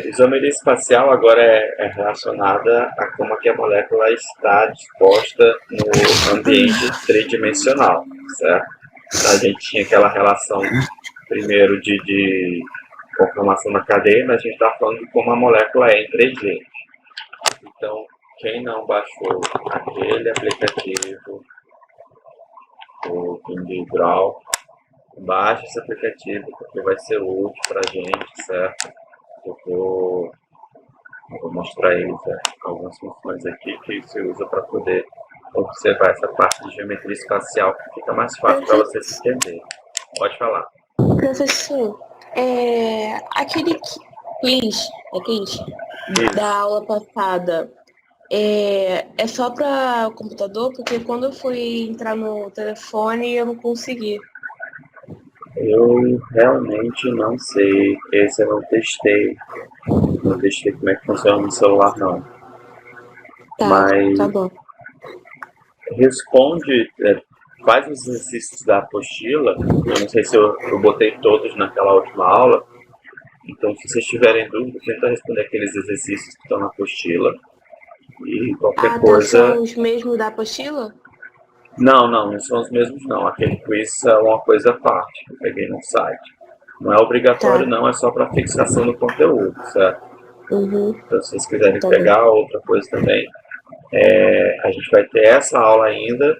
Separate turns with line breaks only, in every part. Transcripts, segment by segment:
Isomeria espacial agora é relacionada a como que a molécula está disposta no ambiente tridimensional, certo? A gente tinha aquela relação primeiro de conformação na cadeia, mas a gente está falando de como a molécula é em 3D. Então, quem não baixou aquele aplicativo, o Pindidraw, baixe esse aplicativo porque vai ser útil para a gente, certo? Eu vou mostrar aí algumas funções aqui que você usa para poder observar essa parte de geometria espacial, que fica mais fácil para você se entender. Pode falar.
Professor, aquele quiz da aula passada é só para o computador? Porque quando eu fui entrar no telefone eu não consegui.
Eu realmente não sei. Esse eu não testei. Não testei como é que funciona no celular, não. Mas
Tá bom.
responde, faz os exercícios da apostila. Eu não sei se eu botei todos naquela última aula. Então, se vocês tiverem dúvida, tenta responder aqueles exercícios que estão na apostila. E qualquer coisa.
São os mesmos da apostila?
Não são os mesmos não. Aquele quiz é uma coisa à parte que eu peguei no site. Não é obrigatório não, é só para fixação do conteúdo, certo? Então se vocês quiserem pegar outra coisa também, a gente vai ter essa aula ainda,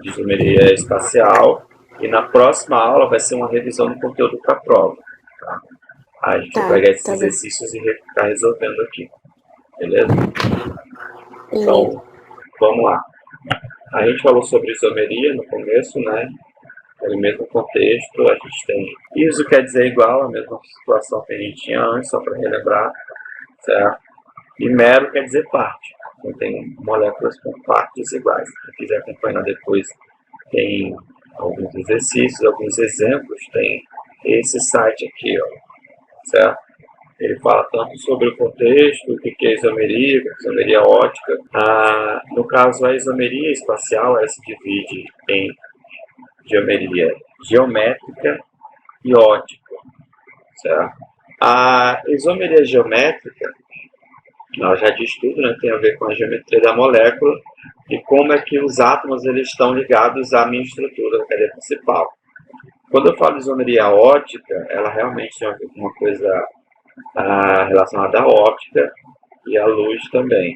de isomeria espacial, e na próxima aula vai ser uma revisão do conteúdo para a prova. Tá? A gente vai pegar esses exercícios e ficar resolvendo aqui. Beleza? Então, vamos lá. A gente falou sobre isomeria no começo, né? No mesmo contexto, a gente tem ISO quer dizer igual, a mesma situação que a gente tinha antes, só para relembrar, certo? E mero quer dizer parte. Então tem moléculas com partes iguais. Se quiser acompanhar depois, tem alguns exercícios, alguns exemplos, tem esse site aqui, ó, certo? Ele fala tanto sobre o contexto, o que é isomeria ótica. No caso, a isomeria espacial ela se divide em geometria geométrica e ótica, certo? A isomeria geométrica, ela já diz tudo, né? Tem a ver com a geometria da molécula e como é que os átomos eles estão ligados à minha estrutura da cadeia principal. Quando eu falo de isomeria ótica, ela realmente tem uma coisa relacionada à óptica e à luz também.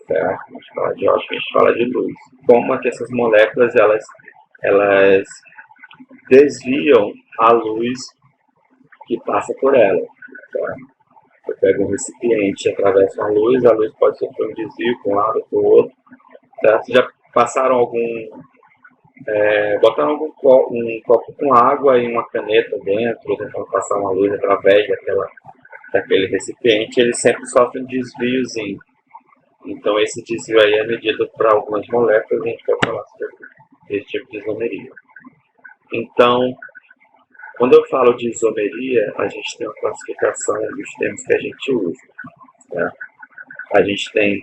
Certo? A gente fala de óptica, a gente fala de luz. Como é que essas moléculas elas desviam a luz que passa por ela. Certo? Eu pego um recipiente, atravesso a luz pode sofrer um desvio para um lado ou para o outro. Certo? Já passaram botaram um copo com água e uma caneta dentro, tentando passar uma luz através daquele recipiente, ele sempre sofre um desviozinho. Então esse desvio aí é medido para algumas moléculas e a gente vai falar sobre esse tipo de isomeria. Então, quando eu falo de isomeria, a gente tem uma classificação dos termos que a gente usa. Certo? A gente tem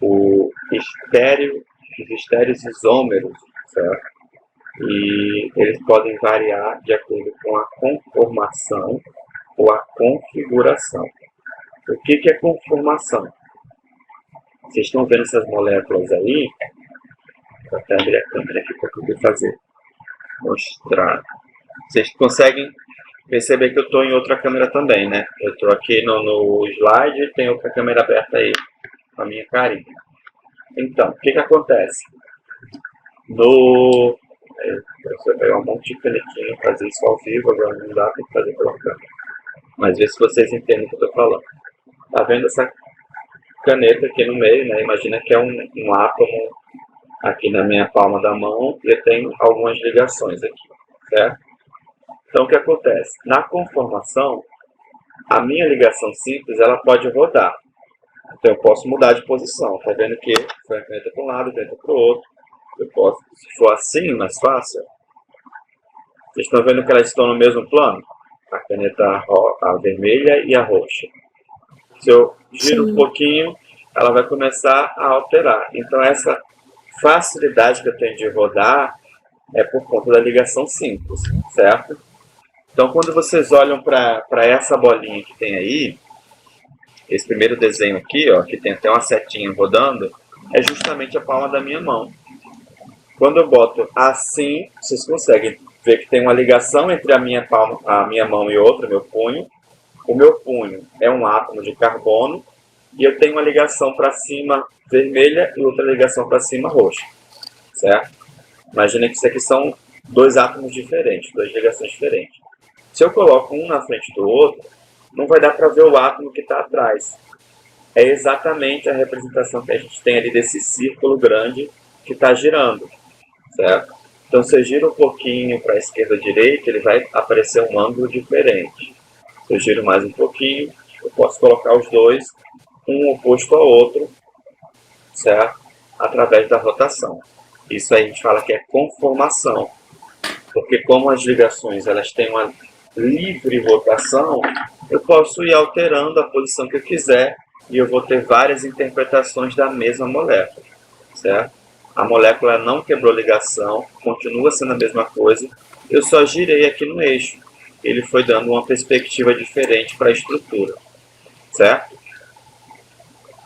os estéreos isômeros, certo? E eles podem variar de acordo com a conformação ou a configuração. O que é conformação? Vocês estão vendo essas moléculas aí? Vou até abrir a câmera aqui para poder mostrar. Vocês conseguem perceber que eu estou em outra câmera também, né? Eu estou aqui no slide e tem outra câmera aberta aí com a minha carinha. Então, o que acontece? Eu vou pegar um monte de canetinha e fazer isso ao vivo, agora não dá, tem que fazer pela câmera. Mas vê se vocês entendem o que eu estou falando. Tá vendo essa caneta aqui no meio, né? Imagina que é um átomo aqui na minha palma da mão e eu tenho algumas ligações aqui, certo? Então, o que acontece? Na conformação, a minha ligação simples ela pode rodar. Então, eu posso mudar de posição. Tá vendo que foi a caneta para um lado, a caneta para o outro. Eu posso, se for assim, mais fácil. Vocês estão vendo que elas estão no mesmo plano? A caneta a vermelha e a roxa. Se eu giro um pouquinho, ela vai começar a alterar. Então, essa facilidade que eu tenho de rodar é por conta da ligação simples, certo? Então, quando vocês olham para essa bolinha que tem aí, esse primeiro desenho aqui, ó, que tem até uma setinha rodando, é justamente a palma da minha mão. Quando eu boto assim, vocês conseguem ver que tem uma ligação entre a minha palma, a minha mão e outra, meu punho. O meu punho é um átomo de carbono e eu tenho uma ligação para cima vermelha e outra ligação para cima roxa, certo? Imagina que isso aqui são dois átomos diferentes, duas ligações diferentes. Se eu coloco um na frente do outro, não vai dar para ver o átomo que está atrás. É exatamente a representação que a gente tem ali desse círculo grande que está girando, certo? Então, se eu giro um pouquinho para a esquerda ou direita, ele vai aparecer um ângulo diferente. Se eu giro mais um pouquinho, eu posso colocar os dois, um oposto ao outro, certo? Através da rotação. Isso aí a gente fala que é conformação, porque como as ligações elas têm uma livre rotação, eu posso ir alterando a posição que eu quiser e eu vou ter várias interpretações da mesma molécula, certo? A molécula não quebrou ligação, continua sendo a mesma coisa, eu só girei aqui no eixo. Ele foi dando uma perspectiva diferente para a estrutura, certo?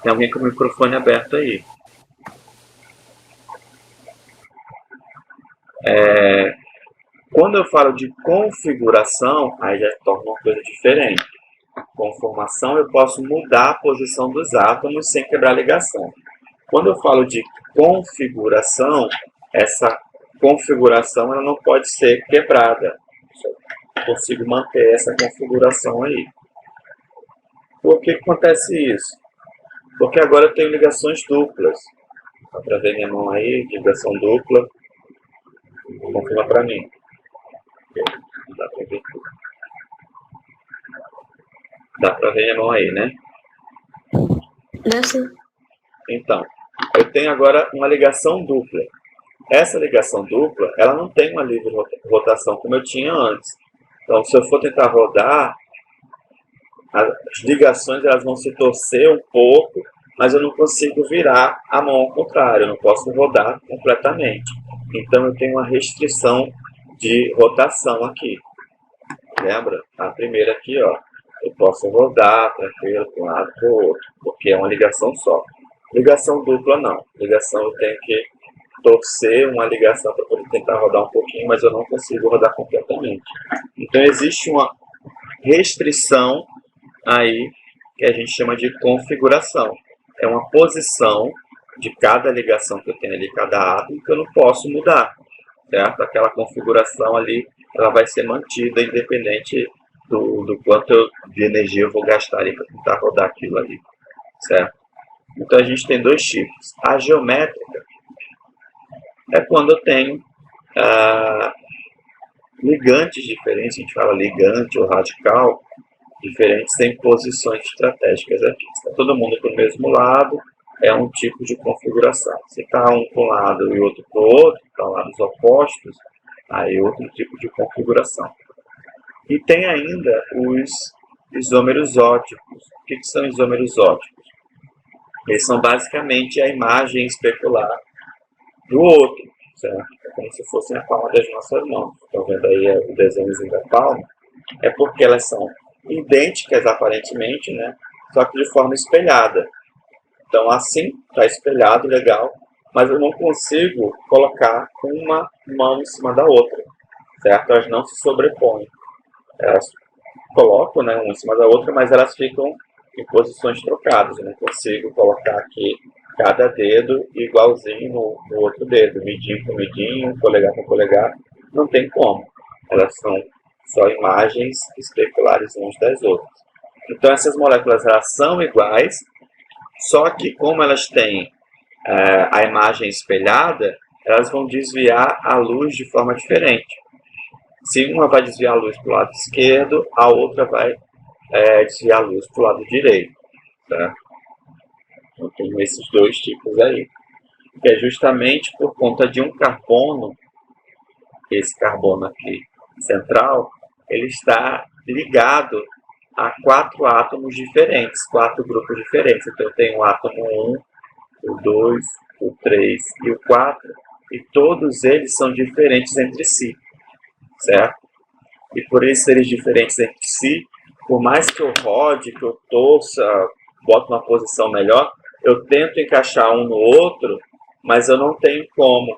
Tem alguém com o microfone aberto aí. Quando eu falo de configuração, aí já torna uma coisa diferente. Conformação, eu posso mudar a posição dos átomos sem quebrar a ligação. Quando eu falo de configuração, essa configuração ela não pode ser quebrada. Eu consigo manter essa configuração aí. Por que acontece isso? Porque agora eu tenho ligações duplas. Dá para ver minha mão aí, ligação dupla. Confirma para mim. Dá para ver tudo. Dá para ver minha mão aí, né?
Dá sim.
Então, eu tenho agora uma ligação dupla. Essa ligação dupla, ela não tem uma livre rotação como eu tinha antes. Então, se eu for tentar rodar, as ligações elas vão se torcer um pouco, mas eu não consigo virar a mão ao contrário, eu não posso rodar completamente. Então, eu tenho uma restrição de rotação aqui. Lembra? A primeira aqui, ó, eu posso rodar tranquilo para um lado para o outro, porque é uma ligação só. Ligação dupla não. Ligação eu tenho que torcer uma ligação para poder tentar rodar um pouquinho, mas eu não consigo rodar completamente. Então existe uma restrição aí que a gente chama de configuração. É uma posição de cada ligação que eu tenho ali, cada átomo, que eu não posso mudar, certo? Aquela configuração ali, ela vai ser mantida independente do quanto de energia eu vou gastar ali para tentar rodar aquilo ali, certo? Então a gente tem dois tipos. A geométrica é quando eu tenho ligantes diferentes, a gente fala ligante ou radical, diferentes em posições estratégicas aqui. Se está todo mundo para o mesmo lado, é um tipo de configuração. Se está um para um lado e outro para o outro, para lados opostos, aí é outro tipo de configuração. E tem ainda os isômeros ópticos. O que são isômeros ópticos? Eles são basicamente a imagem especular do outro, certo? É como se fossem a palma das nossas mãos. Estão vendo aí o desenhozinho da palma? É porque elas são idênticas aparentemente, né? Só que de forma espelhada. Então assim, está espelhado, legal, mas eu não consigo colocar uma mão em cima da outra, certo? Elas não se sobrepõem. Elas colocam, né, uma em cima da outra, mas elas ficam em posições trocadas. Eu não consigo colocar aqui cada dedo igualzinho no outro dedo, midinho com midinho, polegar com polegar, não tem como. Elas são só imagens especulares umas das outras. Então essas moléculas elas são iguais, só que como elas têm a imagem espelhada, elas vão desviar a luz de forma diferente. Se uma vai desviar a luz para o lado esquerdo, a outra vai desviar a luz para o lado direito. Tá? Então tem esses dois tipos aí. Que é justamente por conta de um carbono, esse carbono aqui central, ele está ligado a 4 átomos diferentes, 4 grupos diferentes. Então eu tenho o átomo 1, o 2, o 3 e o 4, e todos eles são diferentes entre si, certo? e por eles serem diferentes entre si, por mais que eu rode, que eu torça, boto uma posição melhor, eu tento encaixar um no outro, mas eu não tenho como,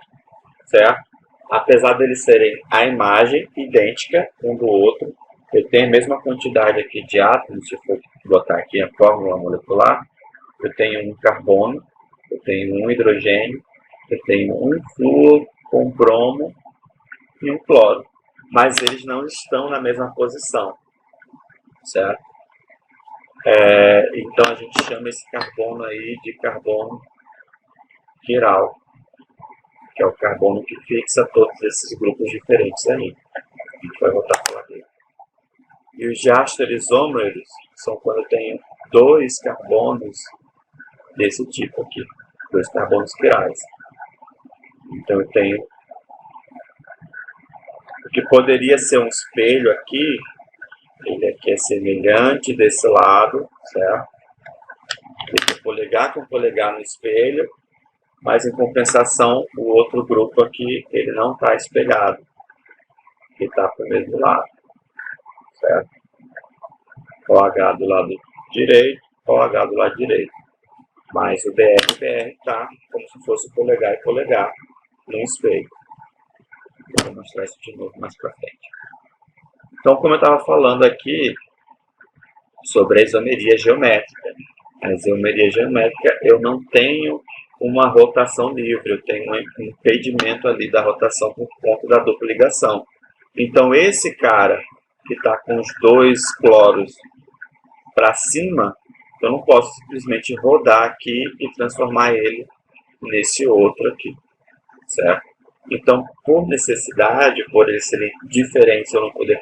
certo? Apesar deles serem a imagem idêntica um do outro, eu tenho a mesma quantidade aqui de átomos, se eu for botar aqui a fórmula molecular, eu tenho um carbono, eu tenho um hidrogênio, eu tenho um flúor com bromo e um cloro, mas eles não estão na mesma posição, certo? Então a gente chama esse carbono aí de carbono quiral, que é o carbono que fixa todos esses grupos diferentes aí. A gente vai voltar a falar dele. E os diastereoisómeros são quando eu tenho dois carbonos desse tipo aqui, dois carbonos quirais. Então eu tenho o que poderia ser um espelho aqui, ele aqui é semelhante desse lado, certo? Fica polegar com polegar no espelho, mas em compensação o outro grupo aqui ele não está espelhado, ele está para o mesmo lado, certo? OH do lado direito, OH do lado direito, mas o BR está como se fosse polegar e polegar no espelho. Eu vou mostrar isso de novo mais para frente. Então, como eu estava falando aqui sobre a isomeria geométrica, a isomeria geométrica eu não tenho uma rotação livre, eu tenho um impedimento ali da rotação por conta da dupla ligação. Então esse cara que está com os dois cloros para cima, eu não posso simplesmente rodar aqui e transformar ele nesse outro aqui, certo? Então, por necessidade, por eles serem diferentes, eu não poder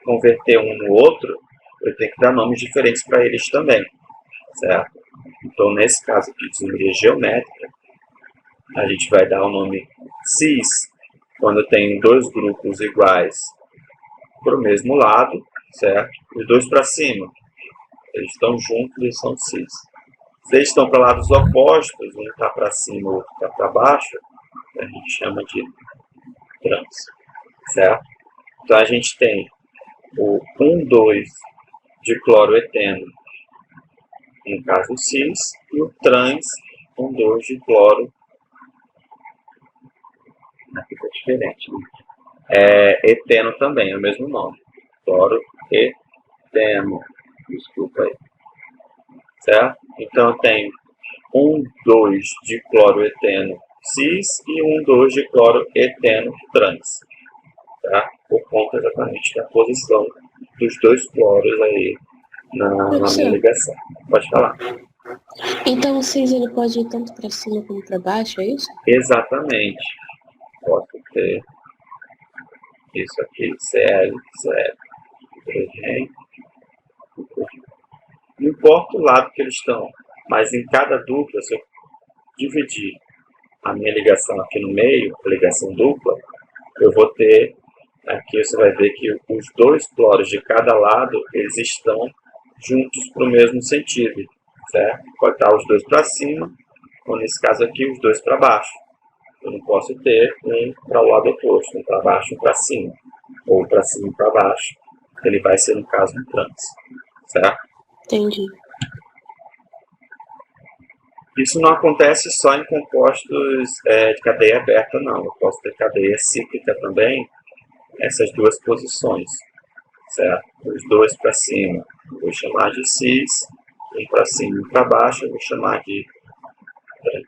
converter um no outro, eu tenho que dar nomes diferentes para eles também, certo? Então, nesse caso aqui de isomeria geométrica, a gente vai dar o nome cis quando eu tenho dois grupos iguais para o mesmo lado, certo? Os dois para cima, eles estão juntos e são cis. Se eles estão para lados opostos, um está para cima, o outro está para baixo, a gente chama de trans, certo? Então a gente tem o 1,2 de cloroeteno, no caso cis, e o trans 1,2 de cloro, aqui está diferente, né? Eteno também, é o mesmo nome, cloroeteno, desculpa aí, certo? Então eu tenho 1,2 de cloroeteno cis e 1,2 de cloroeteno trans, tá? Por conta exatamente da posição dos dois cloros aí na minha ligação. Pode falar.
Então o cis ele pode ir tanto para cima como para baixo, é isso?
Exatamente. Posso ter isso aqui, Cl, hidrogênio. Não importa o lado que eles estão, mas em cada dupla, se eu dividir a minha ligação aqui no meio, a ligação dupla, eu vou ter, aqui você vai ver que os dois cloros de cada lado, eles estão juntos para o mesmo sentido, certo? Pode estar os dois para cima, ou nesse caso aqui, os dois para baixo. Eu não posso ter um para o lado oposto, um para baixo e um para cima, ou para cima e para baixo. Ele vai ser, no caso, um trans, certo?
Entendi.
Isso não acontece só em compostos de cadeia aberta, não. Eu posso ter cadeia cíclica também, essas duas posições, certo? Os dois para cima, eu vou chamar de cis, um para cima e um para baixo, eu vou chamar de trans.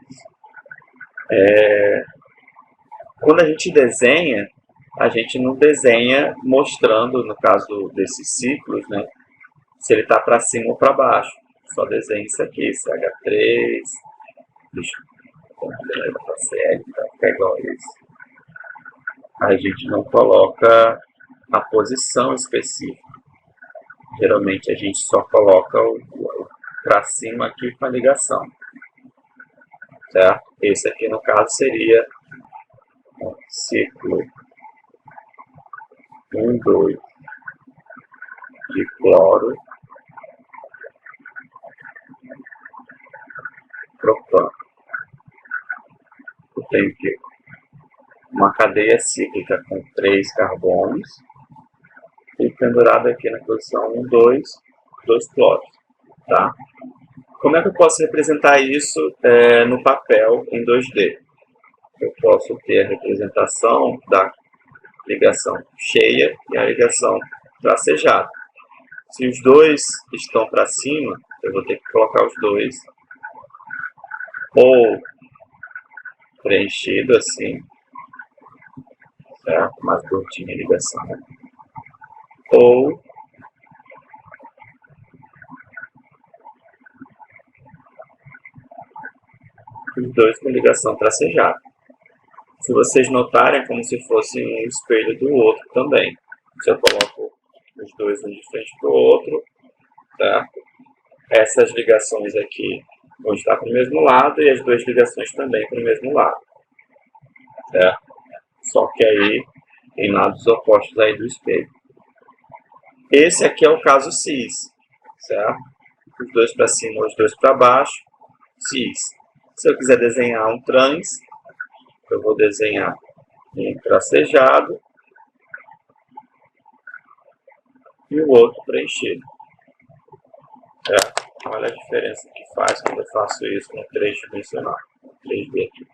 Quando a gente desenha, a gente não desenha mostrando, no caso desses ciclos, né, se ele está para cima ou para baixo. Só desenha isso aqui, CH3, deixa eu para CL, para ficar igual a isso. A gente não coloca a posição específica. Geralmente a gente só coloca o para cima aqui com a ligação, certo? Esse aqui no caso seria um ciclo 1,2 de cloro propano. Eu tenho aqui uma cadeia cíclica com 3 carbonos, pendurado aqui na posição 1, 2, dois plots, tá? Como é que eu posso representar isso no papel em 2D? Eu posso ter a representação da ligação cheia e a ligação tracejada. Se os dois estão para cima, eu vou ter que colocar os dois ou preenchido assim, certo? Mais curtinha a ligação. Ou os dois com ligação tracejada. Se vocês notarem, é como se fosse um espelho do outro também. Se eu coloco os dois um de frente para o outro, certo? Essas ligações aqui vão estar para o mesmo lado e as duas ligações também para o mesmo lado, certo? Só que aí em lados opostos aí do espelho. Esse aqui é o caso cis, certo? Os dois para cima, os dois para baixo, cis. Se eu quiser desenhar um trans, eu vou desenhar um tracejado e o outro preenchido. Olha a diferença que faz quando eu faço isso no 3D. 3D aqui.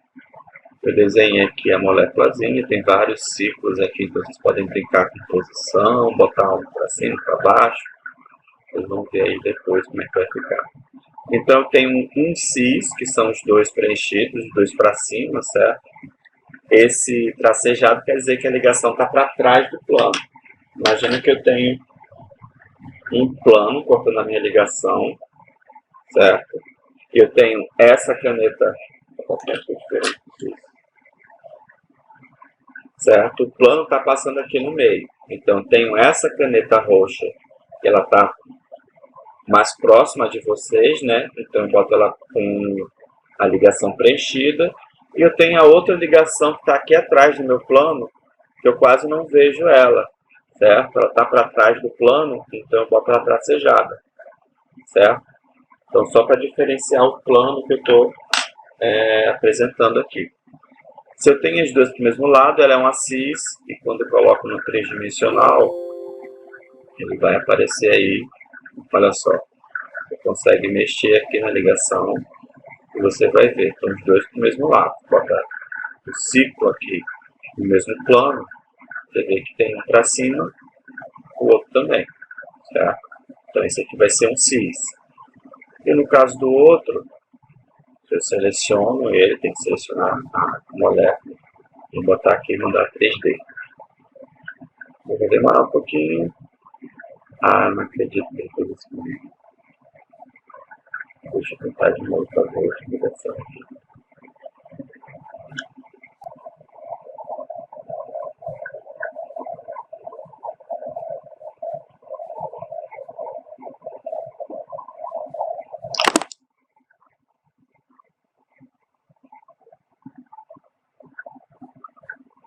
Eu desenhei aqui a moléculazinha, tem vários ciclos aqui, então vocês podem brincar com posição, botar um para cima, para baixo. Vocês vão ver aí depois como é que vai ficar. Então eu tenho um cis, que são os dois preenchidos, os dois para cima, certo? Esse tracejado quer dizer que a ligação está para trás do plano. Imagina que eu tenho um plano cortando a minha ligação, certo? E eu tenho essa caneta, certo? O plano está passando aqui no meio. Então, eu tenho essa caneta roxa, que ela está mais próxima de vocês, né? Então, eu boto ela com a ligação preenchida. E eu tenho a outra ligação que está aqui atrás do meu plano, que eu quase não vejo ela, certo? Ela está para trás do plano, então eu boto ela tracejada, certo? Então, só para diferenciar o plano que eu estou apresentando aqui. Se eu tenho as duas para o mesmo lado, ela é uma cis, e quando eu coloco no tridimensional, ele vai aparecer aí, olha só, você consegue mexer aqui na ligação, e você vai ver, estão os dois para o mesmo lado. Bota o ciclo aqui no mesmo plano, você vê que tem um para cima, o outro também, certo? Então esse aqui vai ser um cis. E no caso do outro, se eu seleciono ele, tem que selecionar a molécula e botar aqui e mandar 3D. Eu vou demorar um pouquinho. Ah, não acredito que ele fez isso comigo. Deixa eu tentar de novo para ver a explicação aqui.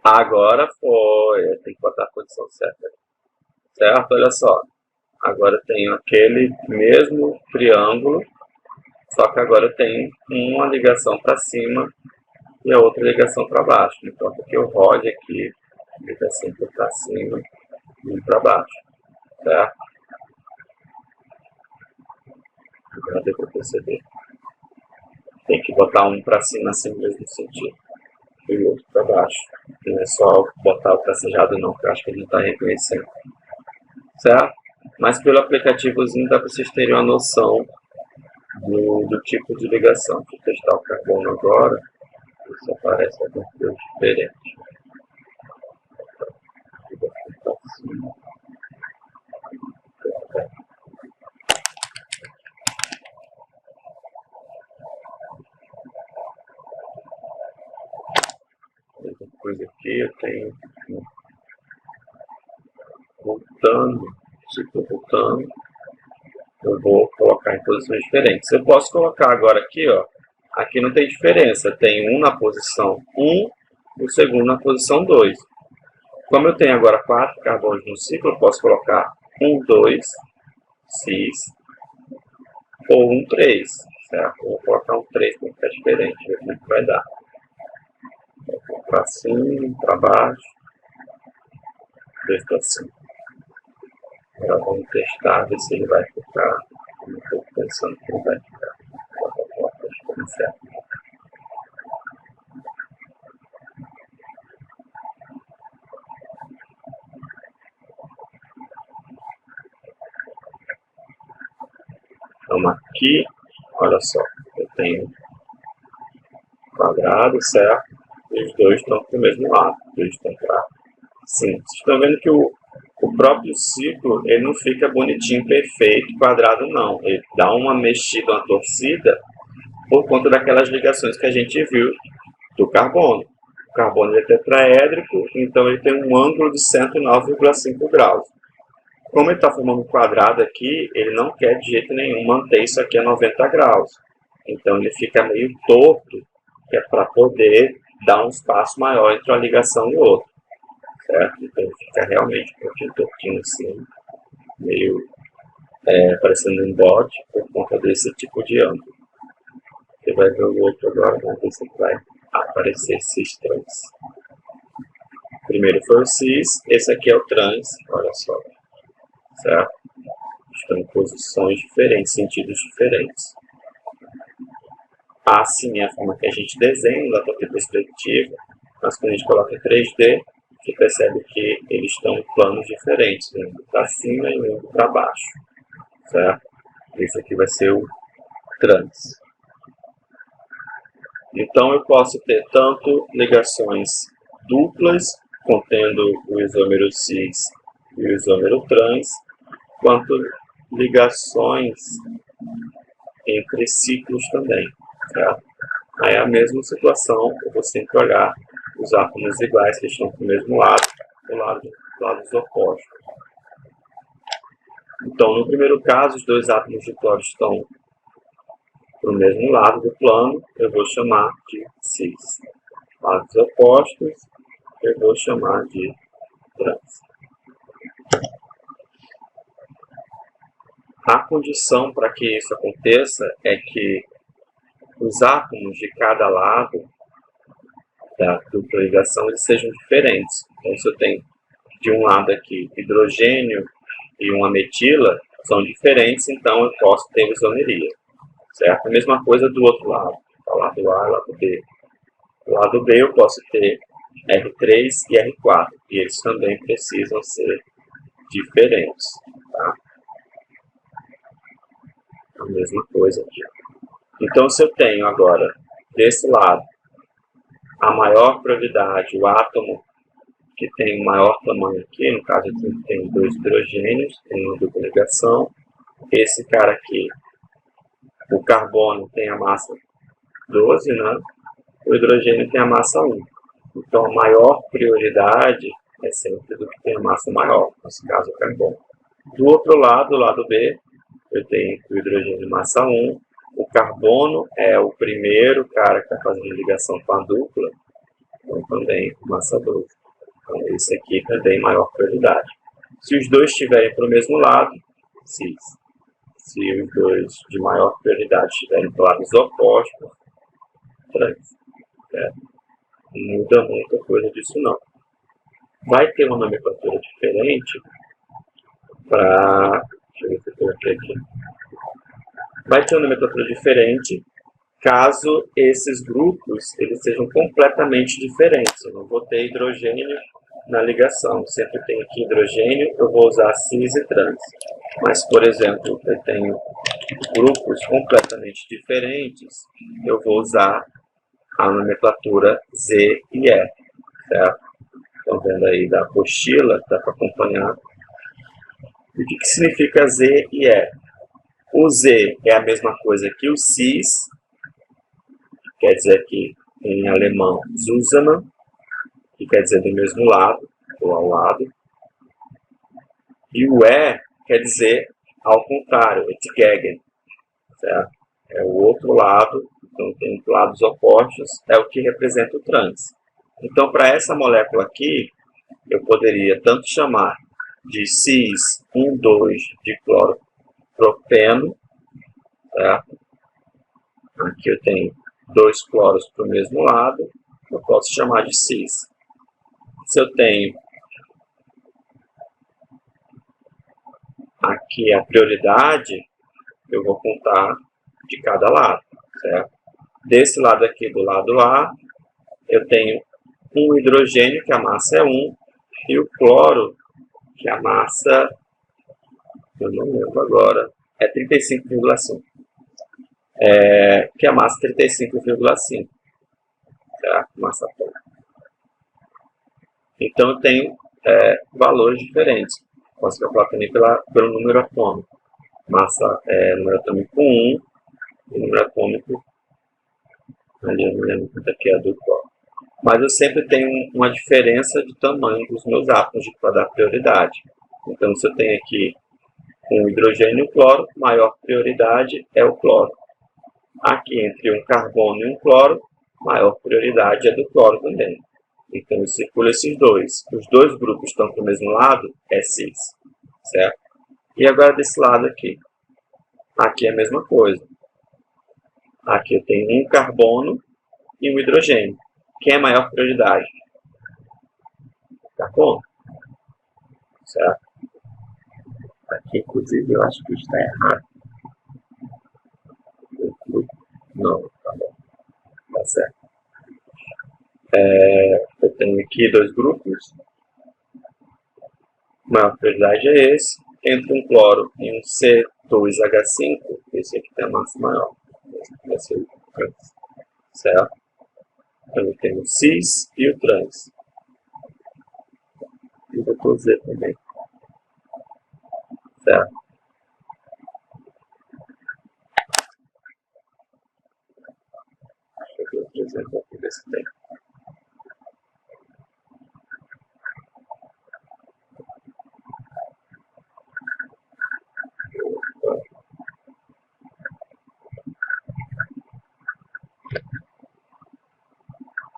Agora foi, tem que botar a posição certa. Certo? Olha só. Agora eu tenho aquele mesmo triângulo, só que agora eu tenho uma ligação para cima e a outra ligação para baixo. Enquanto que o rod aqui, ele está sempre para cima e para baixo. Certo? Agora deu para perceber. Tem que botar um para cima assim no mesmo sentido. E o outro para baixo. Não é só botar o tracejado não, que eu acho que ele não está reconhecendo. Certo? Mas pelo aplicativozinho dá para vocês terem uma noção do tipo de ligação. Vou testar o carbono agora. Isso aparece alguma coisa diferente. Outra coisa aqui eu tenho voltando, ciclo voltando, eu vou colocar em posições diferentes. Eu posso colocar agora aqui, ó, aqui não tem diferença, tem um na posição 1 e o segundo na posição 2. Como eu tenho agora 4 carbonos no ciclo, eu posso colocar 1, 2, cis, ou 1, 3, certo? Eu vou colocar um 3 para ficar diferente, ver como é que vai dar. Para cima, para baixo, 2 para cima. Agora vamos testar, ver se ele vai ficar. Não estou pensando que ele vai ficar. Certo. Então aqui, olha só, eu tenho quadrado, certo? E os dois estão para o mesmo lado, os dois estão para sim. Vocês estão vendo que o próprio ciclo ele não fica bonitinho, perfeito, quadrado não. Ele dá uma mexida, uma torcida, por conta daquelas ligações que a gente viu do carbono. O carbono é tetraédrico, então ele tem um ângulo de 109,5 graus. Como ele está formando um quadrado aqui, ele não quer de jeito nenhum manter isso aqui a 90 graus. Então ele fica meio torto, que é para poder dar um espaço maior entre uma ligação e outra. Certo? Então ele fica realmente um pouquinho tortinho assim, meio parecendo um bote, por conta desse tipo de ângulo. Você vai ver o outro agora, vamos ver se vai aparecer cis trans. Primeiro foi o cis, esse aqui é o trans, olha só. Certo? Estão em posições diferentes, sentidos diferentes. Assim é a forma que a gente desenha na tua perspectiva, mas quando a gente coloca em 3D, você percebe que eles estão em planos diferentes, um para cima e um para baixo. Certo? Esse aqui vai ser o trans. Então eu posso ter tanto ligações duplas, contendo o isômero cis e o isômero trans, quanto ligações entre ciclos também. Certo? Aí é a mesma situação, eu vou sempre olhar os átomos iguais que estão do mesmo lado, do lados opostos. Então, no primeiro caso, os dois átomos de cloro estão para o mesmo lado do plano, eu vou chamar de cis. Lados opostos, eu vou chamar de trans. A condição para que isso aconteça é que os átomos de cada lado da dupla ligação eles sejam diferentes. Então, se eu tenho de um lado aqui hidrogênio e uma metila, são diferentes, então eu posso ter isomeria. Certo? A mesma coisa do outro lado, do lado A e lado B. Do lado B eu posso ter R3 e R4, e eles também precisam ser diferentes. Tá? A mesma coisa aqui. Então, se eu tenho agora, desse lado, a maior probabilidade, o átomo que tem o maior tamanho aqui, no caso aqui tem dois hidrogênios, tem uma dupla ligação, esse cara aqui, o carbono tem a massa 12, né? O hidrogênio tem a massa 1. Então, a maior prioridade é sempre do que tem a massa maior, nesse caso o carbono. Do outro lado, o lado B, eu tenho o hidrogênio massa 1, o carbono é o primeiro cara que está fazendo ligação com a dupla, então também massa 12. Então, esse aqui também maior prioridade. Se os dois estiverem para o mesmo lado, cis. Se os dois de maior prioridade estiverem para lados opostos, trans. Não muda muita coisa disso não. Vai ter uma nomenclatura diferente para... Deixa eu ver se eu coloquei aqui. Vai ter uma nomenclatura diferente caso esses grupos eles sejam completamente diferentes. Eu não vou ter hidrogênio na ligação. Sempre tem aqui hidrogênio, eu vou usar cis e trans. Mas, por exemplo, eu tenho grupos completamente diferentes, eu vou usar a nomenclatura Z e E. Certo? Estão vendo aí da apostila, dá para acompanhar. O que significa Z e E? O Z é a mesma coisa que o cis, quer dizer aqui em alemão Zusammen, que quer dizer do mesmo lado, ou ao lado. E o E quer dizer ao contrário, entgegen, certo? É o outro lado, então tem lados opostos, é o que representa o trans. Então, para essa molécula aqui, eu poderia tanto chamar de cis 1,2 de cloropropeno, certo? Aqui eu tenho dois cloros para o mesmo lado, eu posso chamar de cis. Se eu tenho Aqui a prioridade, eu vou contar de cada lado, certo? Desse lado aqui, do lado A, eu tenho um hidrogênio, que a massa é 1, e o cloro, que a massa, eu não lembro agora, é 35,5. Que a massa é 35,5, certo? Massa atômica. Então, eu tenho valores diferentes. Posso calcular também pelo número atômico. Massa número atômico 1 e número atômico, ali eu não lembro quanto aqui é do cloro. Mas eu sempre tenho uma diferença de tamanho dos meus átomos para dar prioridade. Então, se eu tenho aqui um hidrogênio e um cloro, maior prioridade é o cloro. Aqui, entre um carbono e um cloro, maior prioridade é do cloro também. Então, eu circulo esses dois. Os dois grupos estão para o mesmo lado, é cis, certo? E agora desse lado aqui. Aqui é a mesma coisa. Aqui eu tenho um carbono e um hidrogênio. Quem é a maior prioridade? Carbono. Certo? Aqui, inclusive, eu acho que está errado. Não, tá bom. Tá certo. Eu tenho aqui dois grupos. A maior prioridade é esse. Entre um cloro e um C2H5, esse aqui tem a massa maior. Esse aqui é o trans. Certo? Então, eu tenho o cis e o trans. E o doutor Z também. Certo? Deixa eu ver outro exemplo aqui, ver se tem.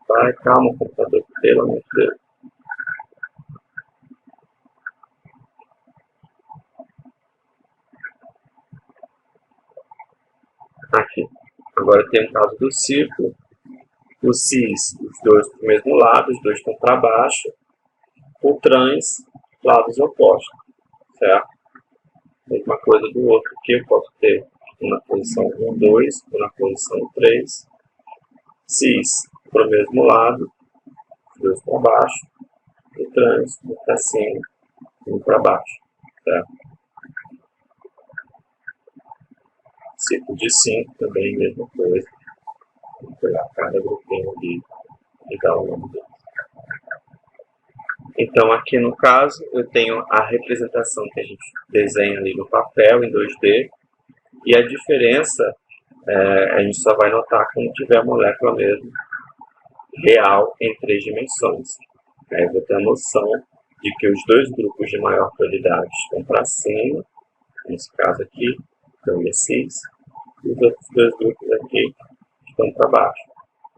Vai, calma, computador, pelo amor de Deus. Aqui. Agora tem o caso do círculo. O cis, os dois para o mesmo lado, os dois estão para baixo. O trans, lados opostos. Certo? Mesma coisa do outro aqui, eu posso ter um na posição 1, 2, ou na posição 3. Cis para o mesmo lado, os dois para baixo. O trans, um para cima, um para baixo. Certo? Ciclo de 5 também, mesma coisa. Vou pegar cada grupinho ali e dar o nome dele. Então, aqui no caso, eu tenho a representação que a gente desenha ali no papel, em 2D, e a diferença a gente só vai notar quando tiver a molécula mesmo real em 3 dimensões. Aí eu vou ter a noção de que os dois grupos de maior prioridade estão para cima, nesse caso aqui, então é cis, e os outros dois grupos aqui estão para baixo.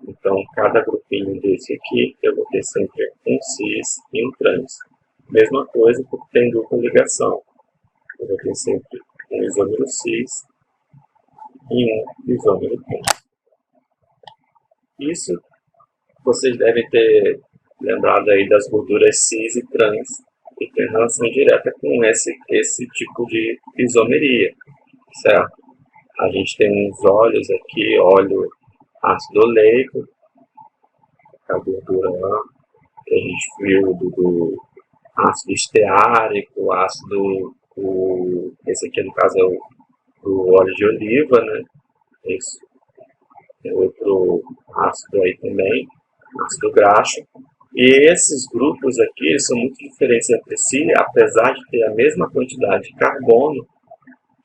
Então, cada grupinho desse aqui, eu vou ter sempre um cis e um trans. Mesma coisa porque tem dupla ligação. Eu vou ter sempre um isômero cis e um isômero trans. Isso vocês devem ter lembrado aí das gorduras cis e trans, que tem relação direta com esse tipo de isomeria, certo? A gente tem uns óleos aqui, óleo ácido oleico, a gordura que a gente viu do ácido esteárico, ácido, esse aqui no caso é o óleo de oliva, né? Isso. Tem outro ácido aí também, ácido graxo. E esses grupos aqui são muito diferentes entre si, apesar de ter a mesma quantidade de carbono,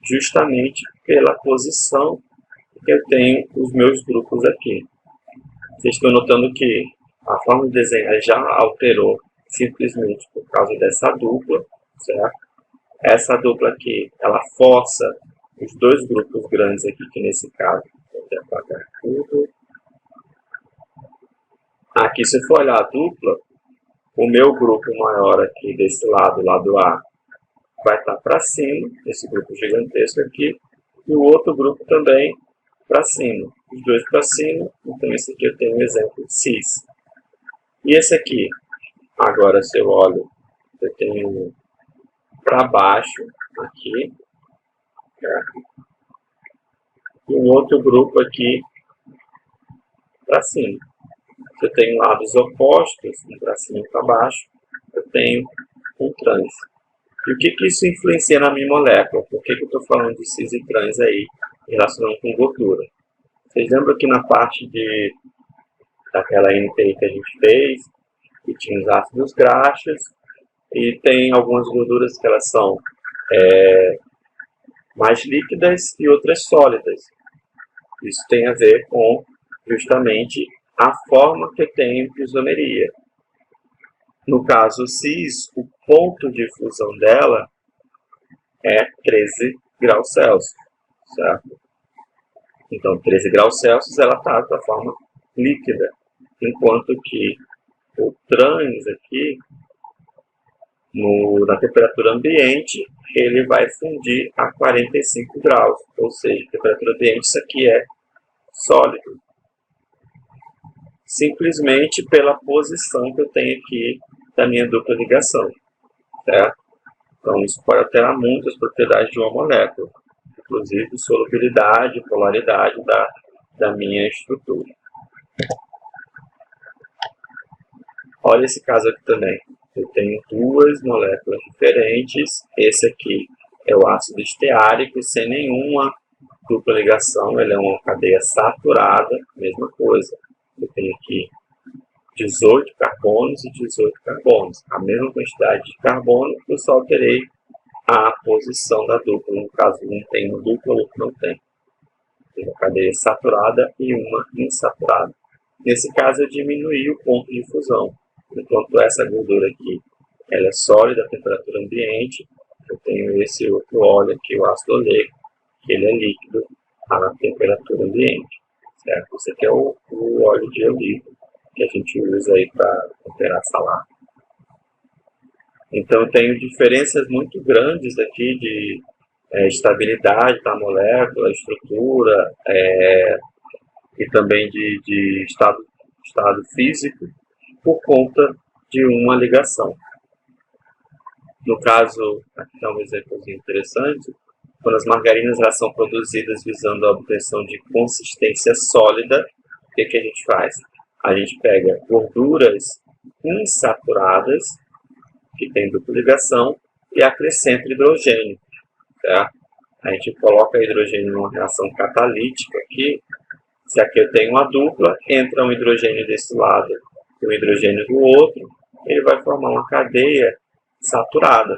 justamente pela posição que eu tenho os meus grupos aqui. Vocês estão notando que a forma de desenhar já alterou simplesmente por causa dessa dupla, certo? Essa dupla aqui, ela força os dois grupos grandes aqui, que nesse caso, vou apagar tudo. Aqui, se for olhar a dupla, o meu grupo maior aqui desse lado, lado A, vai estar para cima, esse grupo gigantesco aqui, e o outro grupo também para cima. Os dois para cima, então esse aqui eu tenho um exemplo cis. E esse aqui, agora se eu olho, eu tenho para baixo aqui, certo? E um outro grupo aqui para cima. Se eu tenho lados opostos, um para cima e para baixo, eu tenho um trans. E o que isso influencia na minha molécula? Por que eu estou falando de cis e trans aí, relacionando com gordura? Vocês lembram que na parte daquela NTI que a gente fez, que tinha os ácidos graxos, e tem algumas gorduras que elas são mais líquidas e outras sólidas. Isso tem a ver com, justamente, a forma que eu tenho de isomeria. No caso cis, o ponto de fusão dela é 13 graus Celsius, certo? Então, 13 graus Celsius ela está da forma líquida, enquanto que o trans aqui, na temperatura ambiente, ele vai fundir a 45 graus, ou seja, temperatura ambiente, isso aqui é sólido. Simplesmente pela posição que eu tenho aqui da minha dupla ligação, certo? Então, isso pode alterar muito as propriedades de uma molécula, inclusive solubilidade, polaridade da minha estrutura. Olha esse caso aqui também. Eu tenho duas moléculas diferentes. Esse aqui é o ácido esteárico, sem nenhuma dupla ligação. Ele é uma cadeia saturada, mesma coisa. Eu tenho aqui 18 carbonos e 18 carbonos. A mesma quantidade de carbono, eu só alterei a posição da dupla. No caso, um tem uma dupla, o outro não tem. Tem uma cadeia saturada e uma insaturada. Nesse caso, eu diminuí o ponto de fusão. Enquanto essa gordura aqui ela é sólida à temperatura ambiente, eu tenho esse outro óleo aqui, o ácido oleico, que ele é líquido à temperatura ambiente. Certo? Esse aqui é o óleo de oliva, que a gente usa aí para temperar salada. Então, eu tenho diferenças muito grandes aqui de estabilidade da molécula, estrutura, e também de estado físico, por conta de uma ligação. No caso, aqui está um exemplozinho interessante, quando as margarinas elas são produzidas visando a obtenção de consistência sólida, o que a gente faz? A gente pega gorduras insaturadas, que tem dupla ligação, e acrescenta hidrogênio. Certo? A gente coloca hidrogênio numa reação catalítica aqui. Se aqui eu tenho uma dupla, entra um hidrogênio desse lado e um hidrogênio do outro, ele vai formar uma cadeia saturada.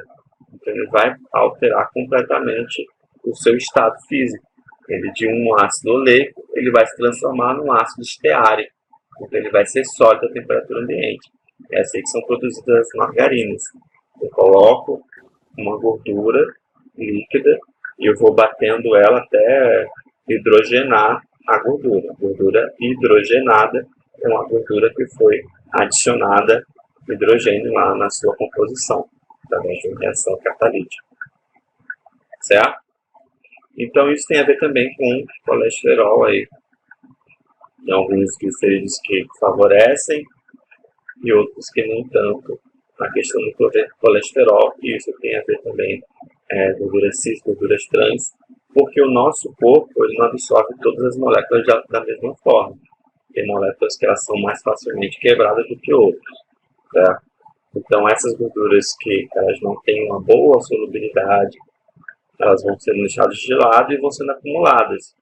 Então ele vai alterar completamente o seu estado físico. Ele de um ácido oleico, ele vai se transformar num ácido esteárico. Então ele vai ser sólido à temperatura ambiente. É assim que são produzidas as margarinas. Eu coloco uma gordura líquida e eu vou batendo ela até hidrogenar a gordura. A gordura hidrogenada é uma gordura que foi adicionada hidrogênio lá na sua composição, através de uma reação catalítica. Certo? Então isso tem a ver também com colesterol aí. Tem alguns glicerídeos que favorecem e outros que não tanto na questão do colesterol, e isso tem a ver também gorduras cis, gorduras trans, porque o nosso corpo ele não absorve todas as moléculas da mesma forma. Tem moléculas que elas são mais facilmente quebradas do que outras. Certo? Então essas gorduras que elas não têm uma boa solubilidade, elas vão sendo deixadas de lado e vão sendo acumuladas.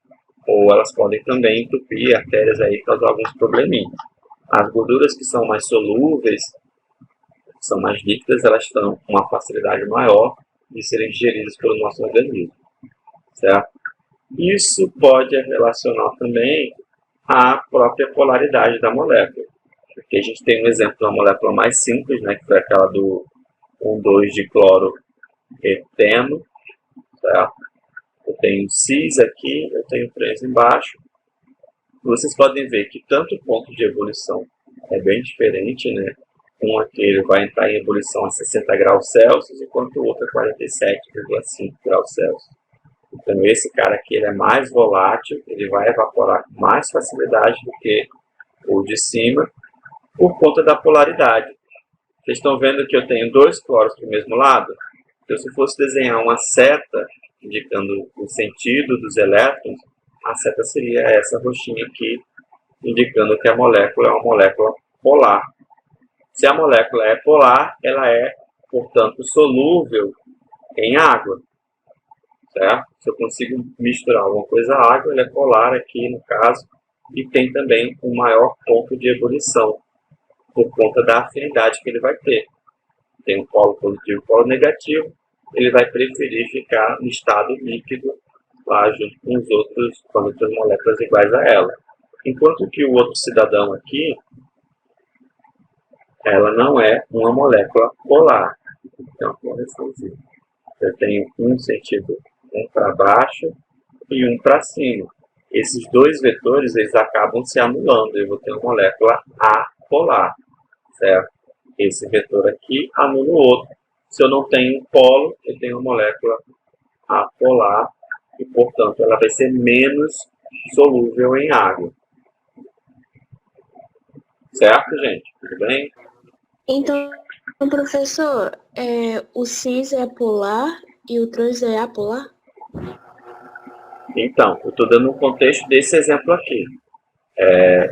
Ou elas podem também entupir artérias aí e causar alguns probleminhas. As gorduras que são mais solúveis, que são mais líquidas, elas estão com uma facilidade maior de serem digeridas pelo nosso organismo. Certo? Isso pode relacionar também à própria polaridade da molécula. Aqui a gente tem um exemplo de uma molécula mais simples, né, que foi aquela do 1,2 de cloro eteno. Certo? Eu tenho cis aqui, eu tenho trans embaixo. Vocês podem ver que tanto o ponto de ebulição é bem diferente, né? Um aqui ele vai entrar em ebulição a 60 graus Celsius, enquanto o outro é 47,5 graus Celsius. Então esse cara aqui ele é mais volátil, ele vai evaporar com mais facilidade do que o de cima, por conta da polaridade. Vocês estão vendo que eu tenho dois cloros para o mesmo lado? Então, se eu fosse desenhar uma seta indicando o sentido dos elétrons, a seta seria essa roxinha aqui, indicando que a molécula é uma molécula polar. Se a molécula é polar, ela é, portanto, solúvel em água. Certo? Se eu consigo misturar alguma coisa à água, ela é polar aqui no caso, e tem também um maior ponto de ebulição, por conta da afinidade que ele vai ter. Tem um polo positivo e um polo negativo, ele vai preferir ficar no estado líquido, lá junto com as outras moléculas iguais a ela. Enquanto que o outro cidadão aqui, ela não é uma molécula polar. Então, eu tenho um sentido, um para baixo e um para cima. Esses dois vetores, eles acabam se anulando. Eu vou ter uma molécula apolar, certo? Esse vetor aqui anula o outro. Se eu não tenho um polo, eu tenho uma molécula apolar e, portanto, ela vai ser menos solúvel em água. Certo, gente? Tudo bem?
Então, professor, o cis é polar e o trans é apolar?
Então, eu estou dando um contexto desse exemplo aqui.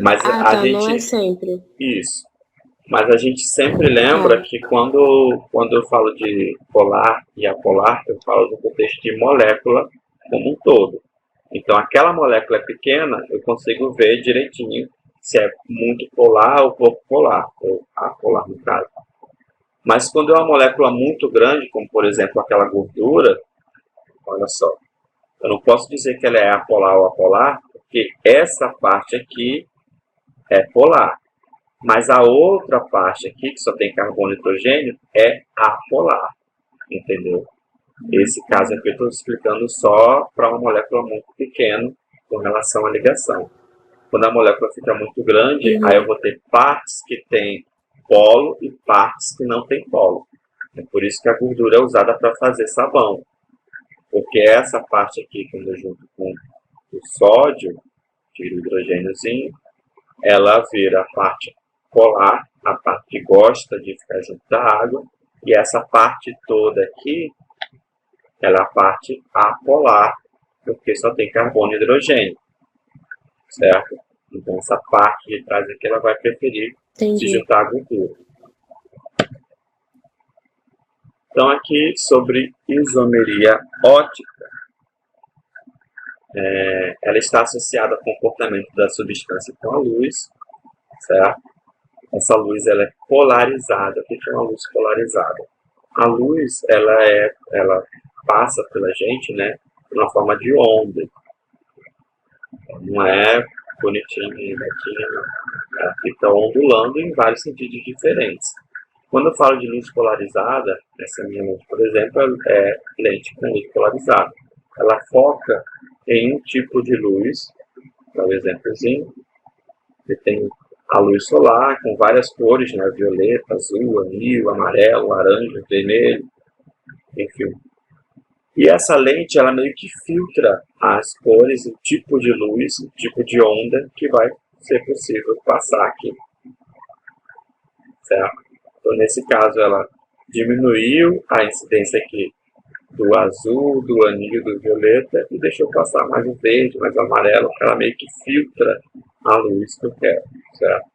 Mas a gente...
não é sempre.
Isso. Mas a gente sempre lembra que quando eu falo de polar e apolar, eu falo do contexto de molécula como um todo. Então, aquela molécula pequena, eu consigo ver direitinho se é muito polar ou pouco polar, ou apolar no caso. Mas quando é uma molécula muito grande, como por exemplo aquela gordura, olha só, eu não posso dizer que ela é apolar ou apolar, porque essa parte aqui é polar. Mas a outra parte aqui, que só tem carbono e hidrogênio, é apolar. Entendeu? Esse caso aqui eu estou explicando só para uma molécula muito pequena com relação à ligação. Quando a molécula fica muito grande, aí eu vou ter partes que tem polo e partes que não tem polo. É por isso que a gordura é usada para fazer sabão. Porque essa parte aqui, quando eu junto com o sódio, tiro o hidrogêniozinho, ela vira a parte polar, a parte que gosta de ficar junto da água, e essa parte toda aqui, ela é a parte apolar, porque só tem carbono e hidrogênio, certo? Então essa parte de trás aqui, ela vai preferir se juntar à gordura. Então aqui sobre isomeria ótica, ela está associada ao comportamento da substância com a luz, certo? Essa luz ela é polarizada. O que é uma luz polarizada? A luz ela passa pela gente, né, de uma forma de onda. Não é bonitinha, retinha, não. Ela fica ondulando em vários sentidos diferentes. Quando eu falo de luz polarizada, essa minha lente, por exemplo, é lente com luz polarizada. Ela foca em um tipo de luz, para o exemplozinho, que tem a luz solar com várias cores, né? Violeta, azul, anil, amarelo, laranja, vermelho, enfim. E essa lente, ela meio que filtra as cores, o tipo de luz, o tipo de onda que vai ser possível passar aqui. Certo? Então, nesse caso, ela diminuiu a incidência aqui do azul, do anil, do violeta e deixou passar mais o verde, mais o amarelo, ela meio que filtra a luz que eu quero, certo?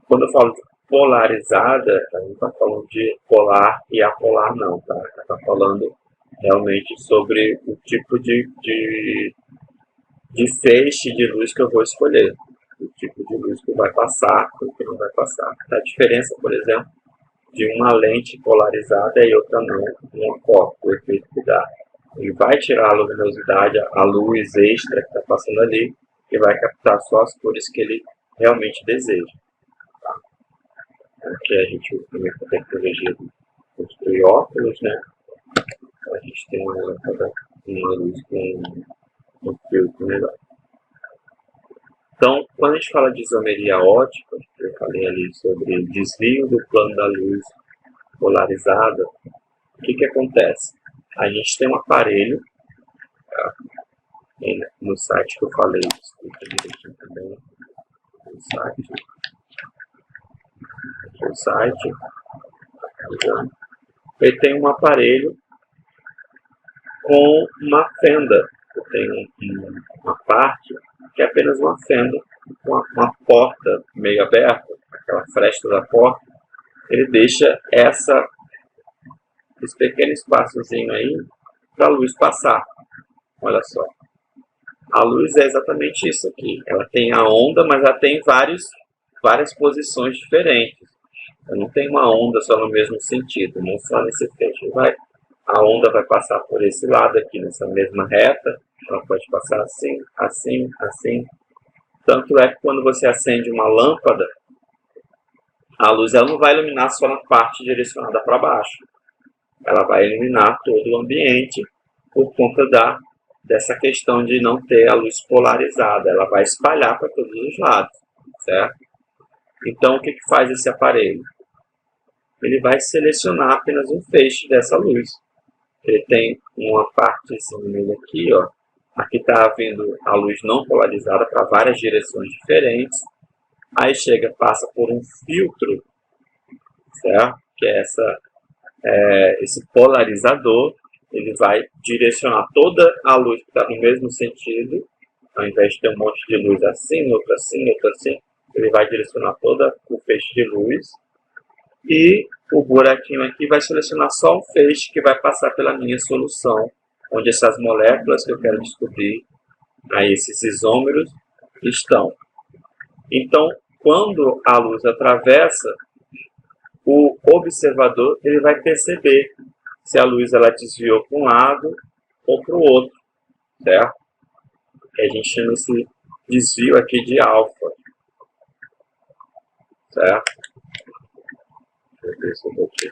Quando eu falo de polarizada, a gente não está falando de polar e apolar, não, tá? A gente está falando realmente sobre o tipo de feixe de luz que eu vou escolher, o tipo de luz que vai passar e o que não vai passar. A diferença, por exemplo, de uma lente polarizada e outra não, um foco, o efeito que dá. Ele vai tirar a luminosidade, a luz extra que está passando ali, e vai captar só as cores que ele realmente deseja. Tá? Aqui a gente usa também a tecnologia de construir óculos, né? Então a gente tem uma luz com um filtro melhor. Então, quando a gente fala de isomeria ótica, eu falei ali sobre desvio do plano da luz polarizada, o que acontece? A gente tem um aparelho, tá? No site que eu falei, explica direitinho também, no site, aqui o site. Ele tem um aparelho com uma fenda. Tem uma parte que é apenas uma fenda, uma porta meio aberta, aquela fresta da porta. Ele deixa esse pequeno espaçozinho aí para a luz passar. Olha só. A luz é exatamente isso aqui. Ela tem a onda, mas ela tem várias posições diferentes. Ela não tem uma onda só no mesmo sentido, não só nesse feixe. A onda vai passar por esse lado aqui, nessa mesma reta. Ela pode passar assim, assim, assim. Tanto é que quando você acende uma lâmpada, a luz ela não vai iluminar só na parte direcionada para baixo. Ela vai iluminar todo o ambiente por conta dessa questão de não ter a luz polarizada. Ela vai espalhar para todos os lados, certo? Então, o que faz esse aparelho? Ele vai selecionar apenas um feixe dessa luz. Ele tem uma partezinha nele aqui, ó. Aqui está vindo a luz não polarizada para várias direções diferentes. Aí passa por um filtro, certo? Que é esse polarizador. Ele vai direcionar toda a luz que está no mesmo sentido. Ao invés de ter um monte de luz assim, outra assim, outra assim, ele vai direcionar todo o feixe de luz. E o buraquinho aqui vai selecionar só um feixe que vai passar pela minha solução, onde essas moléculas que eu quero descobrir, aí esses isômeros, estão. Então, quando a luz atravessa, o observador ele vai perceber se a luz ela desviou para um lado ou para o outro, certo? A gente chama esse desvio aqui de alfa, certo? Deixa eu ver se eu vou aqui.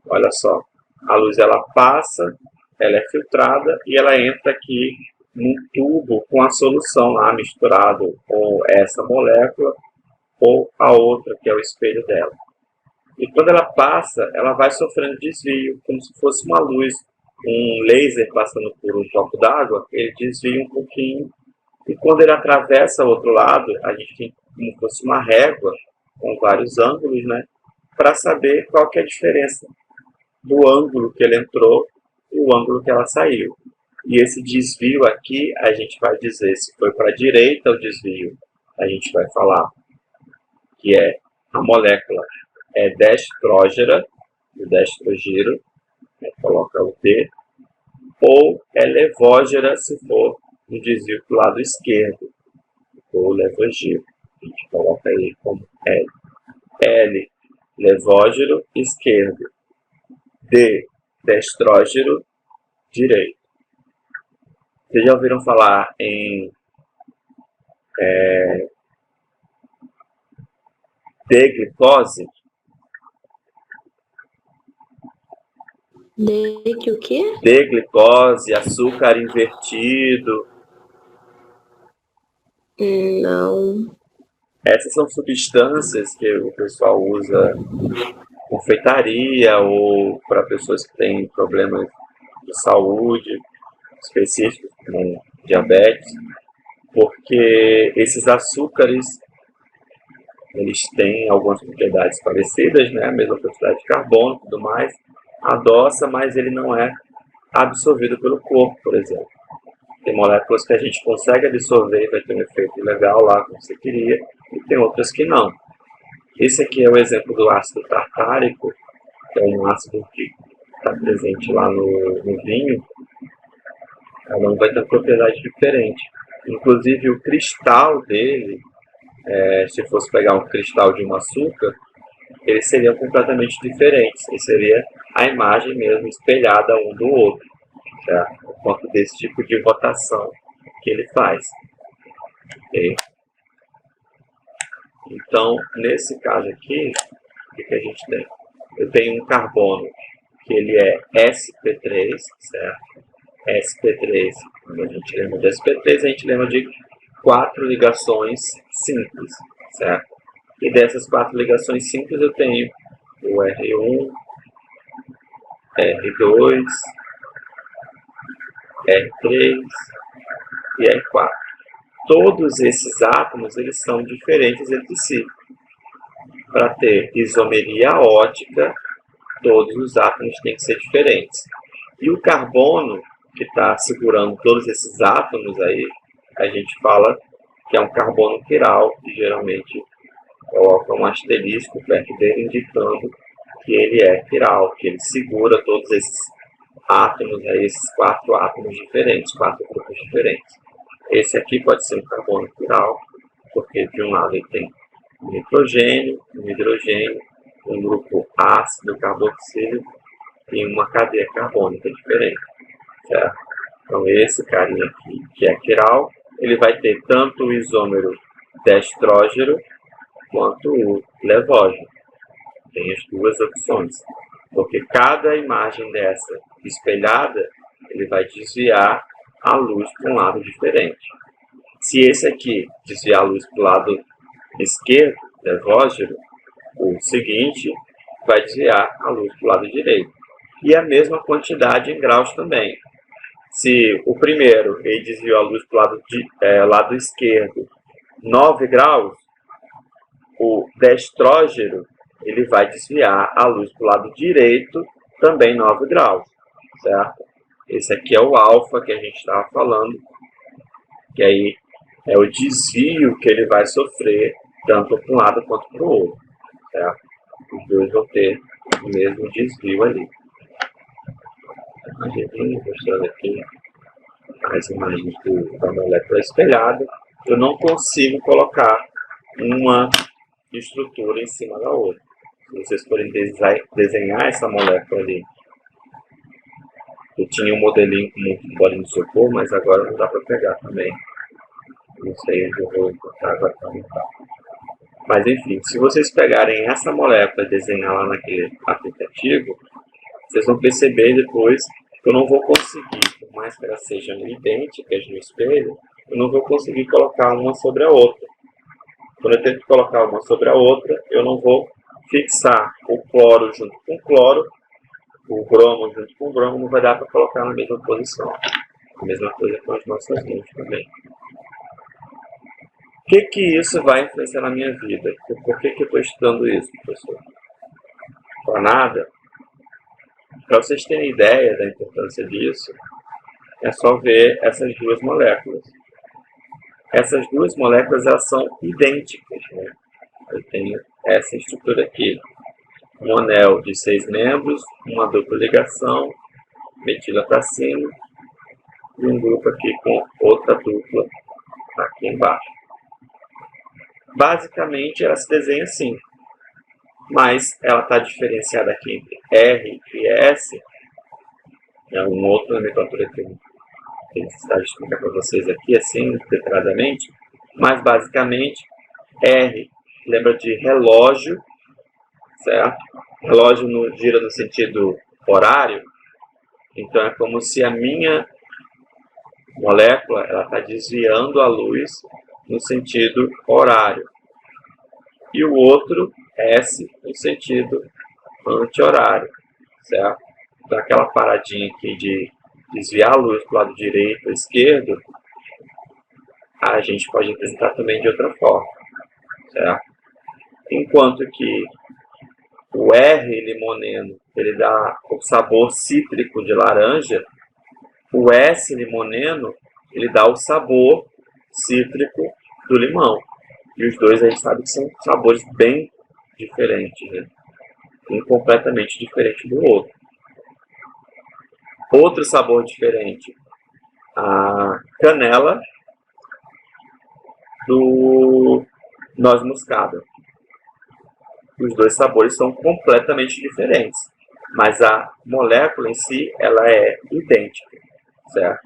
Olha só, a luz ela passa, ela é filtrada e ela entra aqui num tubo com a solução lá misturado com essa molécula ou a outra que é o espelho dela. E quando ela passa, ela vai sofrendo desvio, como se fosse uma luz, um laser passando por um copo d'água, ele desvia um pouquinho. E quando ele atravessa o outro lado, a gente tem como se fosse uma régua com vários ângulos, né, para saber qual que é a diferença do ângulo que ele entrou e o ângulo que ela saiu. E esse desvio aqui, a gente vai dizer se foi para a direita o desvio. A gente vai falar que é a molécula é destrógera, o destrogiro, coloca o D, ou é levógera se for um desvio para o lado esquerdo, ou levogiro. A gente coloca aí como L. L, levógero, esquerdo. D, destrógero, direito. Vocês já ouviram falar em D-glicose?
Que o quê?
D-glicose, açúcar invertido.
Não.
Essas são substâncias que o pessoal usa em confeitaria ou para pessoas que têm problemas de saúde específicos, como diabetes, porque esses açúcares eles têm algumas propriedades parecidas, né? A mesma quantidade de carbono e tudo mais, adoça, mas ele não é absorvido pelo corpo, por exemplo. Tem moléculas que a gente consegue absorver e vai ter um efeito legal lá, como você queria, e tem outras que não. Esse aqui é o exemplo do ácido tartárico, que é um ácido que está presente lá no vinho. Cada um vai ter uma propriedade diferente. Inclusive o cristal dele, se fosse pegar um cristal de um açúcar, eles seriam completamente diferentes. E seria a imagem mesmo espelhada um do outro, certo? Por conta desse tipo de rotação que ele faz. Okay? Então, nesse caso aqui, o que a gente tem? Eu tenho um carbono que ele é sp3, certo? sp3, quando a gente lembra de sp3, a gente lembra de 4 ligações simples, certo? E dessas 4 ligações simples eu tenho o R1, R2, R3 e R4. Todos esses átomos eles são diferentes entre si. para ter isomeria ótica, todos os átomos têm que ser diferentes. E o carbono, que está segurando todos esses átomos aí, a gente fala que é um carbono quiral, que geralmente coloca um asterisco perto dele, indicando que ele é quiral, que ele segura todos esses átomos, aí, esses 4 átomos diferentes, 4 grupos diferentes. Esse aqui pode ser um carbono quiral, porque de um lado ele tem um nitrogênio, um hidrogênio, um grupo ácido carboxílico e uma cadeia carbônica diferente, certo? Então esse carinha aqui, que é quiral, ele vai ter tanto o isômero destrógeno quanto o levógeno. Tem as duas opções, porque cada imagem dessa espelhada, ele vai desviar a luz para um lado diferente. Se esse aqui desviar a luz para o lado esquerdo, levógeno, o seguinte vai desviar a luz para o lado direito. E a mesma quantidade em graus também. Se o primeiro ele desviou a luz para o lado esquerdo 9 graus, o destrógeno ele vai desviar a luz para o lado direito também 9 graus, certo? Esse aqui é o alfa que a gente estava falando, que aí é o desvio que ele vai sofrer tanto para um lado quanto para o outro, certo? Os dois vão ter o mesmo desvio ali. A gente mostrando aqui as imagens da molécula espelhada, eu não consigo colocar uma estrutura em cima da outra. Se vocês forem desenhar essa molécula ali, eu tinha um modelinho com um bolinho de isopor, mas agora não dá para pegar também. Não sei onde eu vou encontrar agora para montar. Mas enfim, se vocês pegarem essa molécula e desenhar lá naquele aplicativo, vocês vão perceber depois que eu não vou conseguir, por mais que elas sejam idênticas no espelho, eu não vou conseguir colocar uma sobre a outra. Quando eu tento colocar uma sobre a outra, eu não vou fixar o cloro junto com o cloro, o bromo junto com o bromo, não vai dar para colocar na mesma posição. A mesma coisa com as nossas lentes também. O que isso vai influenciar na minha vida? Por que eu estou estudando isso, professor? Para nada. Para vocês terem ideia da importância disso, é só ver essas duas moléculas. Essas duas moléculas elas são idênticas, né? Eu tenho essa estrutura aqui. Um anel de 6 membros, uma dupla ligação, metila para cima, e um grupo aqui com outra dupla aqui embaixo. Basicamente ela se desenha assim, mas ela está diferenciada aqui entre R e S. É um outro nomenclatura que eu tenho necessidade de explicar para vocês aqui, assim, detalhadamente. Mas basicamente, R lembra de relógio, certo? Relógio gira no sentido horário, então é como se a minha molécula está desviando a luz no sentido horário. E o outro, S, no sentido anti-horário, certo? Então aquela paradinha aqui de desviar a luz para o lado direito ou esquerdo, a gente pode representar também de outra forma, certo? Enquanto que o R limoneno, ele dá o sabor cítrico de laranja, o S limoneno, ele dá o sabor cítrico do limão. E os dois a gente sabe que são sabores bem diferentes, né? Um completamente diferente do outro. Outro sabor diferente, a canela do noz moscada. Os dois sabores são completamente diferentes, mas a molécula em si ela é idêntica, certo?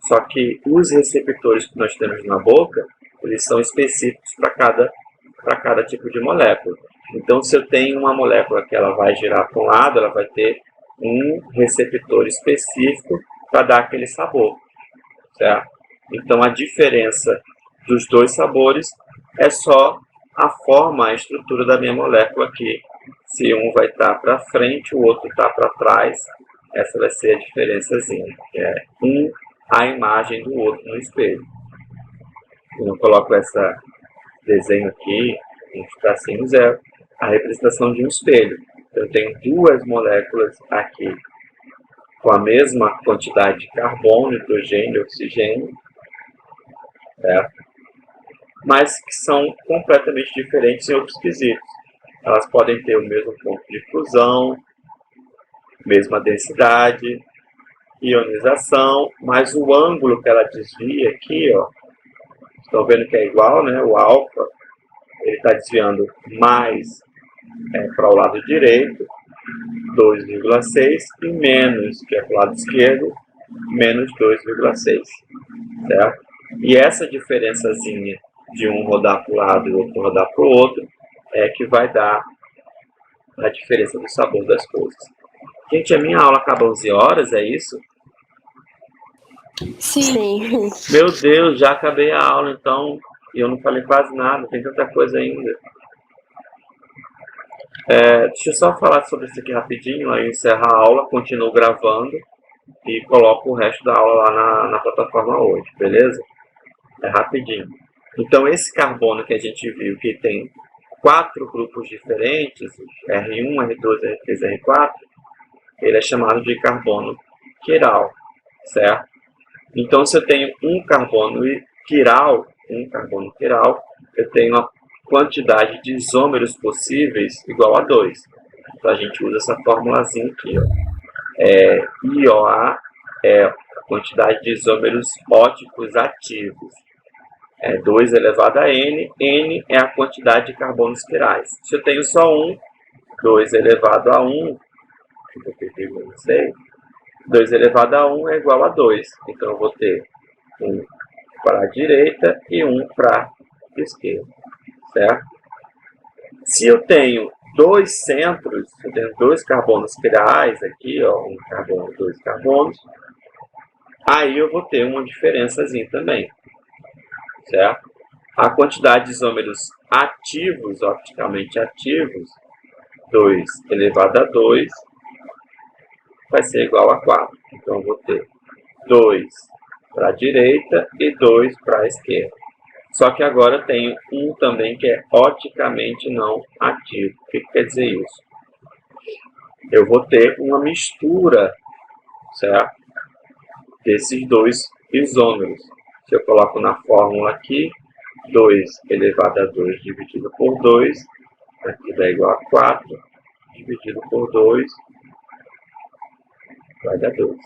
Só que os receptores que nós temos na boca, eles são específicos para cada tipo de molécula. Então, se eu tenho uma molécula que ela vai girar para um lado, ela vai ter um receptor específico para dar aquele sabor, certo? Então, a diferença dos dois sabores é só a forma, a estrutura da minha molécula aqui. Se um vai estar para frente, o outro está para trás, essa vai ser a diferençazinha, que é a imagem do outro no espelho. Eu não coloco esse desenho aqui, a gente está sem o zero, a representação de um espelho. Eu tenho duas moléculas aqui com a mesma quantidade de carbono, hidrogênio e oxigênio, certo? Mas que são completamente diferentes em outros quesitos. Elas podem ter o mesmo ponto de fusão, mesma densidade, ionização, mas o ângulo que ela desvia aqui, ó, estão vendo que é igual, né? O alfa, ele está desviando mais para o lado direito, 2,6, e menos, que é para o lado esquerdo, menos 2,6, certo? E essa diferençazinha de um rodar para o lado e o outro rodar para o outro é que vai dar a diferença do sabor das coisas. Gente, a minha aula acaba 11 horas, é isso?
Sim.
Meu Deus, já acabei a aula, então, e eu não falei quase nada, tem tanta coisa ainda. Deixa eu só falar sobre isso aqui rapidinho, aí eu encerro a aula, continuo gravando e coloco o resto da aula lá na plataforma hoje, beleza? É rapidinho. Então, esse carbono que a gente viu que tem 4 grupos diferentes, R1, R2, R3, R4, ele é chamado de carbono quiral, certo? Então, se eu tenho um carbono quiral, eu tenho uma quantidade de isômeros possíveis igual a 2. Então, a gente usa essa formulazinha aqui, ó. IOA é a quantidade de isômeros óticos ativos. 2 elevado a N, N é a quantidade de carbonos quirais. Se eu tenho só um, 2 elevado a 1, 2 elevado a 1 é igual a 2. Então, eu vou ter um para a direita e um para a esquerda, certo? Se eu tenho dois centros, eu tenho 2 carbonos quirais aqui, ó, um carbono, 2 carbonos, aí eu vou ter uma diferençazinha também, certo? A quantidade de isômeros ativos, opticamente ativos, 2 elevado a 2, vai ser igual a 4. Então, eu vou ter 2 para a direita e 2 para a esquerda. Só que agora eu tenho um também que é oticamente não ativo. O que quer dizer isso? Eu vou ter uma mistura, certo? Desses 2 isômeros. Se eu coloco na fórmula aqui, 2 elevado a 2 dividido por 2, aqui dá igual a 4, dividido por 2, vai dar 2.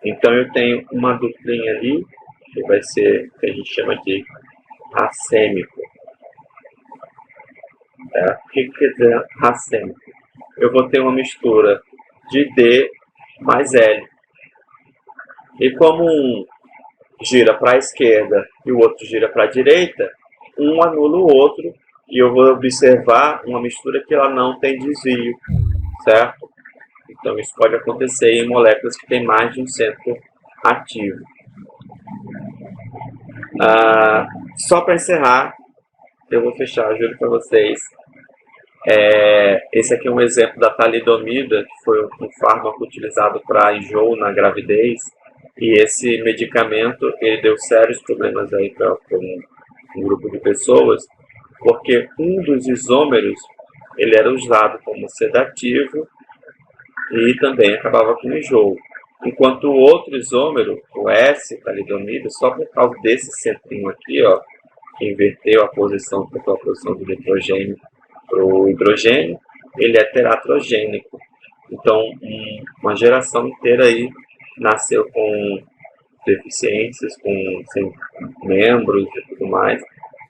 Então, eu tenho uma duplinha ali, que vai ser, que a gente chama de racêmico. O que quer dizer racêmico? Eu vou ter uma mistura de D mais L. E como um gira para a esquerda e o outro gira para a direita, um anula o outro e eu vou observar uma mistura que ela não tem desvio, certo? Então, isso pode acontecer em moléculas que têm mais de um centro ativo. Só para encerrar, eu vou fechar, juro para vocês. Esse aqui é um exemplo da talidomida, que foi um fármaco utilizado para enjoo na gravidez. E esse medicamento ele deu sérios problemas aí para um grupo de pessoas, porque um dos isômeros ele era usado como sedativo e também acabava com enjoo. Enquanto o outro isômero, o S-talidomida, só por causa desse centrinho aqui, ó, que inverteu a posição do nitrogênio para o hidrogênio, ele é teratrogênico. Então, uma geração inteira aí nasceu com deficiências, sem membros e tudo mais,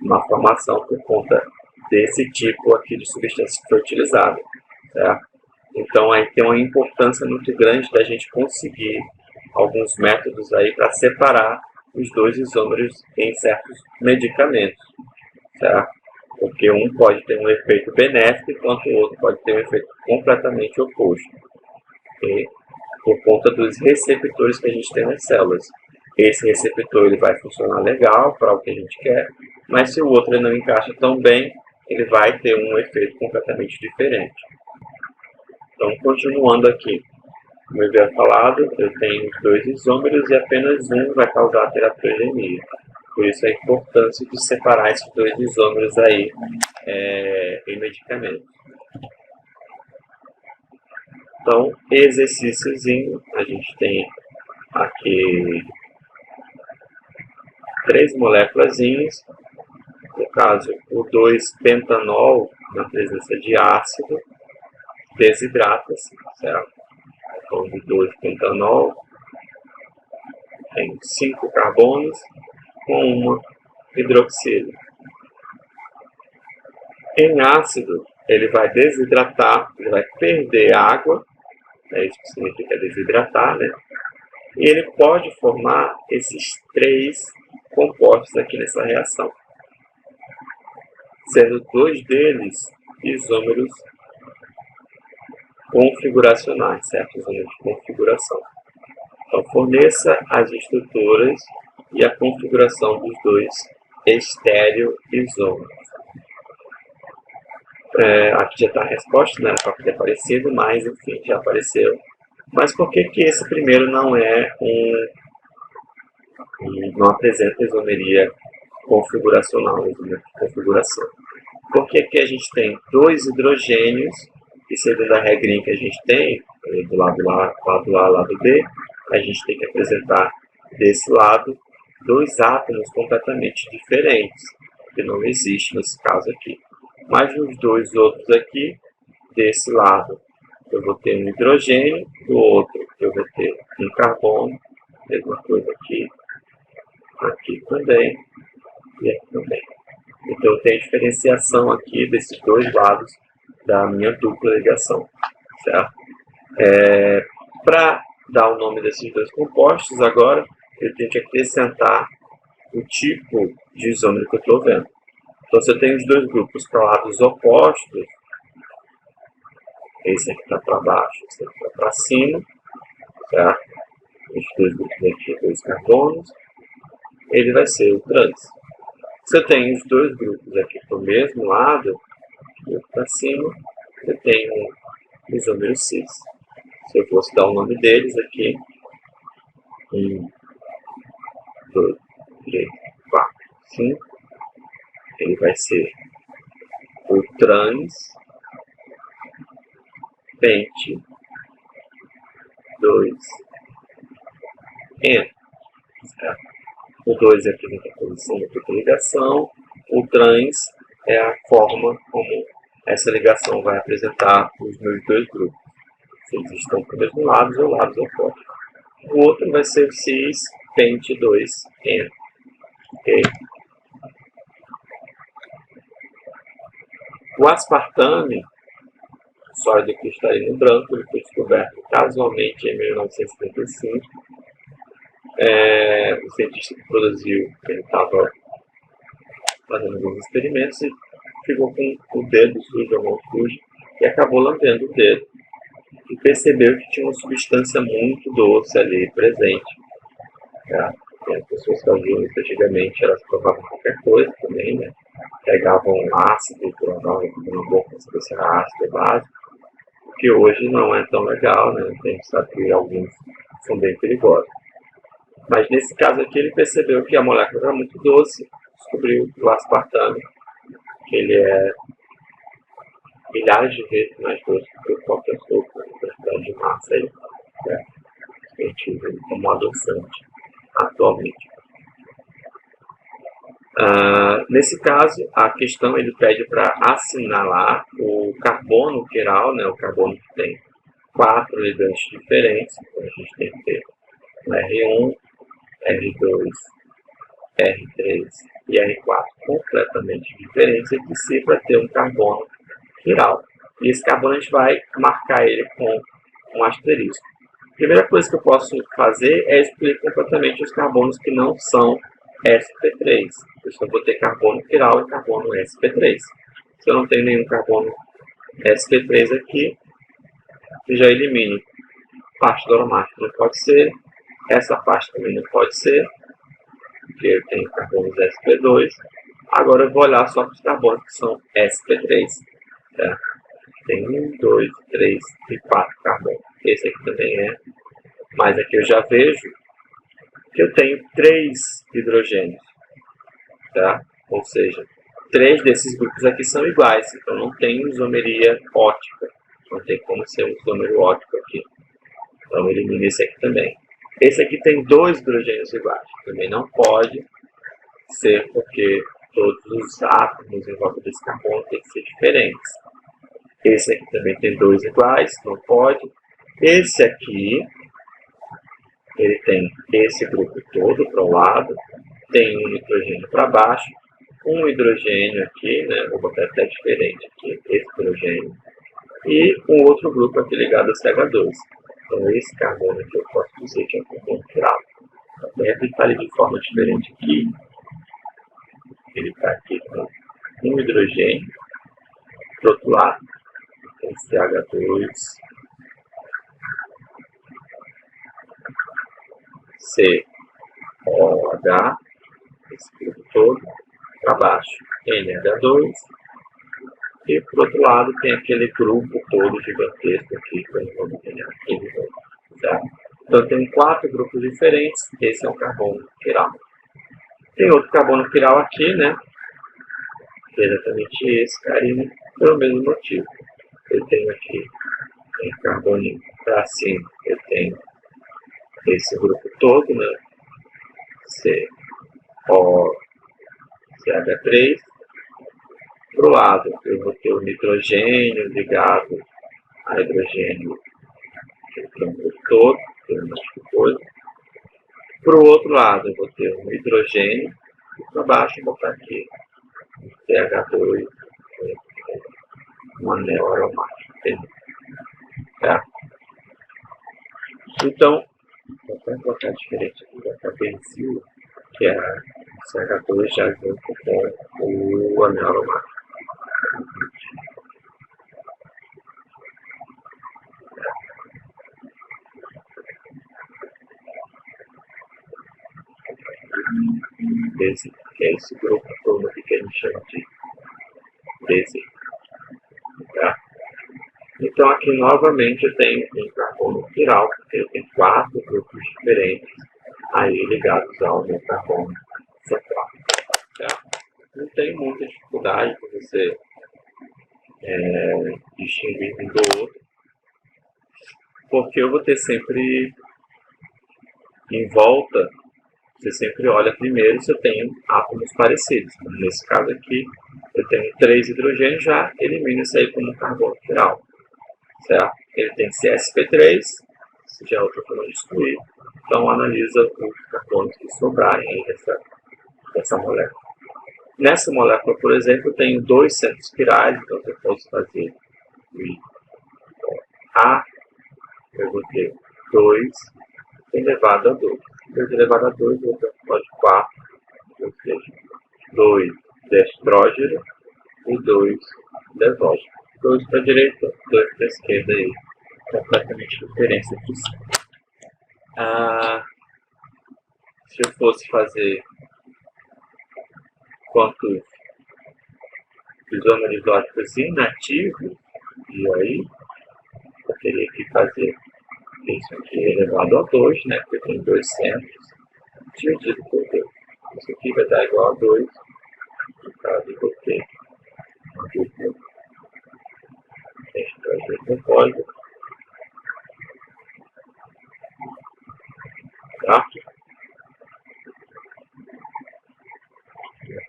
uma formação por conta desse tipo aqui de substância que foi utilizada, certo? Então, aí tem uma importância muito grande da gente conseguir alguns métodos aí para separar os 2 isômeros em certos medicamentos, certo? Porque um pode ter um efeito benéfico, enquanto o outro pode ter um efeito completamente oposto. Okay? Por conta dos receptores que a gente tem nas células. Esse receptor ele vai funcionar legal para o que a gente quer, mas se o outro ele não encaixa tão bem, ele vai ter um efeito completamente diferente. Então, continuando aqui, como eu havia falado, eu tenho os 2 isômeros e apenas um vai causar teratrogenia. Por isso a importância de separar esses 2 isômeros aí em medicamentos. Então, exercíciozinho, a gente tem aqui 3 moléculazinhas, no caso o 2-pentanol, na presença de ácido, desidrata-se, certo? Então, de 2-pentanol, tem 5 carbonos com uma hidroxila. Em ácido, ele vai desidratar, ele vai perder água, é isso que significa desidratar, né? E ele pode formar esses 3 compostos aqui nessa reação, sendo 2 deles isômeros configuracionais, certo? Isômeros de configuração. Então, forneça as estruturas e a configuração dos 2 estereoisômeros. Aqui já está a resposta, né? Para ter aparecido, mas enfim, já apareceu. Mas por que esse primeiro não não apresenta isomeria configuracional, isomeria de configuração? Porque aqui a gente tem 2 hidrogênios, e segundo a regrinha que a gente tem, do lado A, lado B, a gente tem que apresentar desse lado 2 átomos completamente diferentes, que não existe nesse caso aqui. Mas nos 2 outros aqui, desse lado eu vou ter um hidrogênio, do outro eu vou ter um carbono, mesma coisa aqui, aqui também e aqui também. Então eu tenho diferenciação aqui desses 2 lados da minha dupla ligação, certo? Para dar o nome desses 2 compostos, agora eu tenho que acrescentar o tipo de isômero que eu estou vendo. Então, se eu tenho os 2 grupos para lados opostos, esse aqui está para baixo, esse aqui está para cima, certo? Os 2 grupos aqui, 2 carbonos, ele vai ser o trans. Se eu tenho os 2 grupos aqui para o mesmo lado, para cima, eu tenho um isômero cis. Se eu fosse dar o nome deles aqui, 1, 2, 3, 4, 5, ele vai ser o trans pente 2 N. Certo? O 2 representa a posição da dupla ligação, o trans é a forma como essa ligação vai apresentar os meus 2 grupos. Se eles estão para o mesmo lado ou lados opostos. O outro vai ser o cis pente 2 N. Okay? O aspartame, sólido cristalino branco, ele foi descoberto casualmente em 1975. O cientista que produziu, ele estava fazendo alguns experimentos e ficou com o dedo sujo, a mão suja, e acabou lambendo o dedo. E percebeu que tinha uma substância muito doce ali presente. As pessoas que faziam isso antigamente, elas provavam qualquer coisa também, né? Pegavam ácido e colocavam na boca para saber se era ácido ou básico, que hoje não é tão legal, né? A gente sabe que alguns são bem perigosos. Mas nesse caso aqui ele percebeu que a molécula era muito doce, descobriu o aspartame, que ele é milhares de vezes mais doce do que qualquer açúcar, a quantidade de massa aí, né? A gente usa ele como adoçante atualmente. Nesse caso, a questão ele pede para assinalar o carbono quiral, né, o carbono que tem 4 ligantes diferentes. Então a gente tem que ter o R1, R2, R3 e R4 completamente diferentes entre si para ter um carbono quiral. E esse carbono a gente vai marcar ele com um asterisco. A primeira coisa que eu posso fazer é excluir completamente os carbonos que não são sp3. Eu vou ter carbono quiral e carbono sp3. Se eu não tenho nenhum carbono sp3 aqui, eu já elimino parte do aromático, não pode ser. Essa parte também não pode ser, porque eu tenho carbonos sp2. Agora eu vou olhar só para os carbonos que são sp3. Tá? Tem 1, 2, 3 e 4 carbonos. Esse aqui também é. Mas aqui eu já vejo que eu tenho 3 hidrogênios. Tá? Ou seja, 3 desses grupos aqui são iguais. Então não tem isomeria ótica. Não tem como ser um número óptico aqui. Então elimina esse aqui também. Esse aqui tem 2 hidrogênios iguais. Também não pode ser, porque todos os átomos em volta desse carbono têm que ser diferentes. Esse aqui também tem 2 iguais, não pode. Esse aqui, ele tem esse grupo todo para o lado, tem um hidrogênio para baixo, um hidrogênio aqui, né? Vou botar até diferente aqui, esse hidrogênio, e um outro grupo aqui ligado a CH2. Então esse carbono aqui eu posso dizer que é um carbono quiral. Também ele está de forma diferente aqui. Ele está aqui com um hidrogênio, do outro lado tem CH2, COH, esse grupo todo, para baixo NH2, e por outro lado tem aquele grupo todo gigantesco aqui, que eu não vou desenhar aqui de novo, certo? Então tem 4 grupos diferentes, esse é um carbono quiral. Tem outro carbono quiral aqui, né? Que é exatamente esse carinha, pelo mesmo motivo. Eu tenho aqui em carbono para cima, eu tenho esse grupo todo, né? COCH3. Para o lado, eu vou ter o nitrogênio ligado a hidrogênio, que tem um grupo todo, tem um monte de coisa. Para o outro lado, eu vou ter um hidrogênio, e para baixo eu vou botar aqui um CH2, um anel aromático. Tá? Então, vou até colocar diferente aqui, vai ficar benzil, que é a CH2 já junto com o anel aromático. Esse, que é esse grupo todo aqui que a gente chama de desse. Tá? Então aqui novamente eu tenho um carbono quiral, porque eu tenho 4 grupos diferentes aí ligados ao meu carbono central. Tá? Não tem muita dificuldade para você distinguir um do outro, porque eu vou ter sempre em volta, você sempre olha primeiro se eu tenho átomos parecidos. Nesse caso aqui, eu tenho 3 hidrogênios, já elimino isso aí como carbono quiral. Certo? Ele tem CsP3, se já é outra forma de excluir, então analisa os carbonos que sobrarem aí dessa molécula. Nessa molécula, por exemplo, eu tenho 2 centros quirais, então eu posso fazer A, eu vou ter 2 elevado a 2. 2 elevado a 2, eu vou ter 4, ou seja, 2 destrógeno e 2 desógeno. 2 para a direita, 2 para a esquerda aí. Completamente diferente entre si. Se eu fosse fazer quantos isômeros óticos inativos, e aí eu teria que fazer isso aqui elevado a 2, né? Porque tem 2 centros, dividido por 2. Isso aqui vai dar igual a 2, no caso eu vou ter uma dupla destrógeno, tá?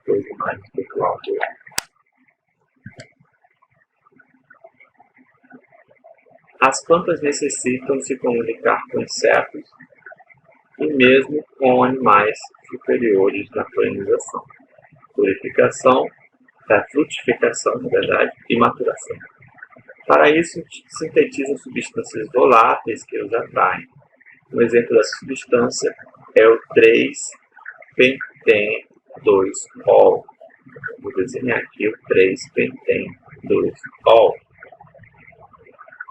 Coisa mais pessoal. As plantas necessitam se comunicar com insetos e mesmo com animais superiores na polinização, purificação, frutificação, na verdade, e maturação. Para isso, sintetizam substâncias voláteis que os atraem. Um exemplo dessa substância é o 3-pentene-2-ol. Vou desenhar aqui o 3-pentene-2-ol.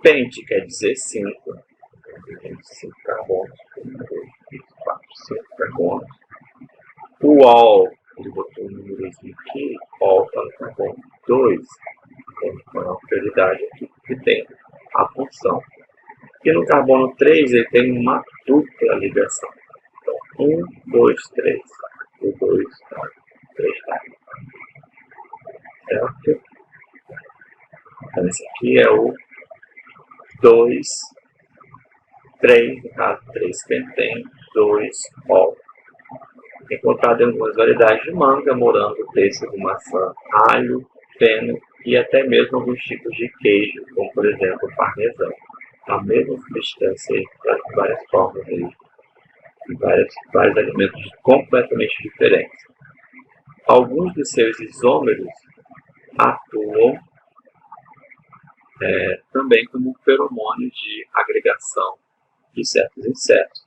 Pente quer dizer 5. Tem 5 carbonos. 1, 2, 3, 4, 5 carbonos. O ol, ele botou um númerozinho aqui. Ol está no carbono 2. Tem uma prioridade aqui que tem a função. E no carbono 3 ele tem uma dupla ligação. Então, 1, 2, 3. O 2 está, 3 está. Certo? Então, esse aqui é o 2, 3, no caso 3 pentene, 2 ol. Encontrado em algumas variedades de manga, morango, pêssego, maçã, alho, feno e até mesmo alguns tipos de queijo, como por exemplo o parmesão. A mesma substância para várias formas de vários alimentos completamente diferentes. Alguns dos seus isômeros atuam também como feromônio de agregação de certos insetos.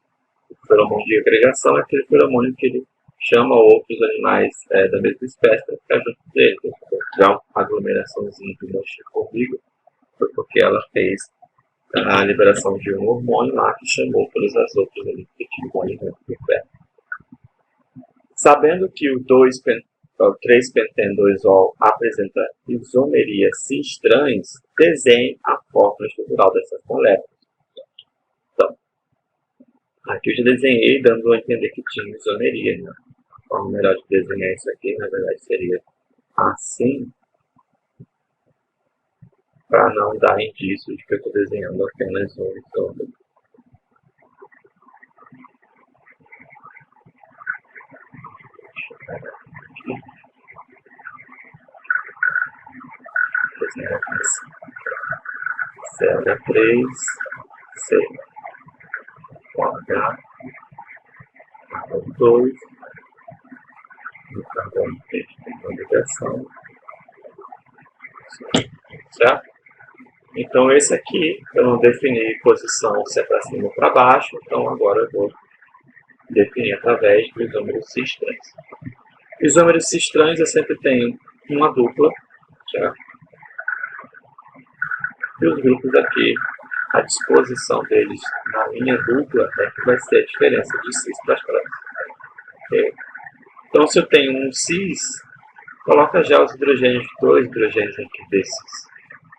O feromônio de agregação é aquele feromônio que ele chama outros animais da mesma espécie para ficar junto dele. Já uma aglomeraçãozinha de monte de formiga foi porque ela fez a liberação de um hormônio lá que chamou todas as outras ali que tinham um alimento por perto. Sabendo que o 3-penteno-2-ol apresenta isomeria cis-trans, desenhe a fórmula estrutural dessas moléculas. Então, aqui eu já desenhei dando a entender que tinha isomeria. Né? A forma melhor de desenhar isso aqui, na verdade, seria assim, para não dar indício de que eu estou desenhando apenas um isômero. Desenhar assim. CH3, C, com H, carbono 2, no carbono 3 tem uma ligação, certo? Então esse aqui, eu não defini posição se é para cima ou para baixo, então agora eu vou definir através do isômero cis-trans. Isômeros cis-trans eu sempre tenho uma dupla, certo? E os grupos aqui, a disposição deles na linha dupla é que vai ser a diferença de cis para trans. Okay? Então se eu tenho um cis, coloca já os hidrogênios, 2 hidrogênios aqui desses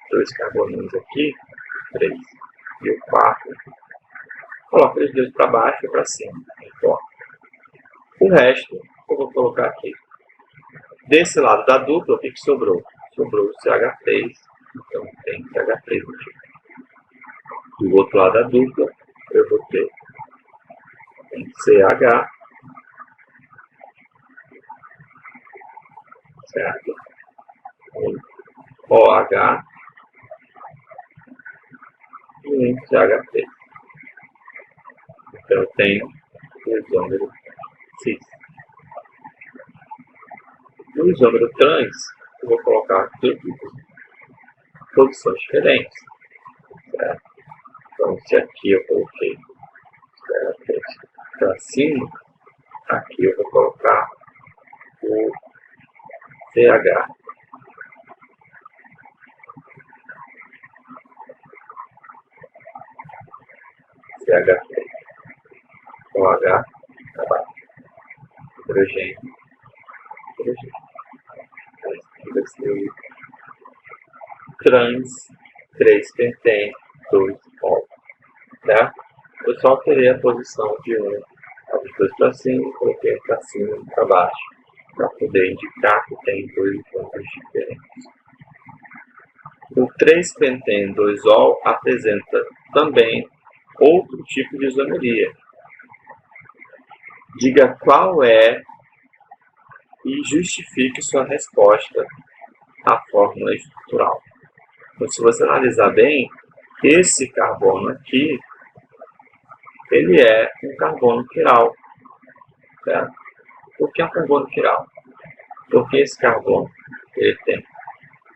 2 carboninhos aqui, 3 e o 4, coloca os dois para baixo e para cima, não importa. O resto eu vou colocar aqui. Desse lado da dupla, o que sobrou? Sobrou o CH3, então tem CH3 aqui. Do outro lado da dupla, eu vou ter CH, certo? OH e um CH3. Então eu tenho o isômero cis. No isômero trans, eu vou colocar dois tipos de posições diferentes. Certo? Então, se aqui eu coloquei para cima, aqui eu vou colocar o CH. CH3. OH para baixo. Hidrogênio. Hidrogênio. Trans 3-pentene 2-ol. Tá? Eu só alterei a posição de um dos dois para cima, coloquei para cima e para baixo, para poder indicar que tem dois pontos diferentes. O 3-pentene 2-ol apresenta também outro tipo de isomeria. Diga qual é e justifique sua resposta à fórmula estrutural. Então, se você analisar bem, esse carbono aqui, ele é um carbono quiral. Certo? Por que é um carbono quiral? Porque esse carbono ele tem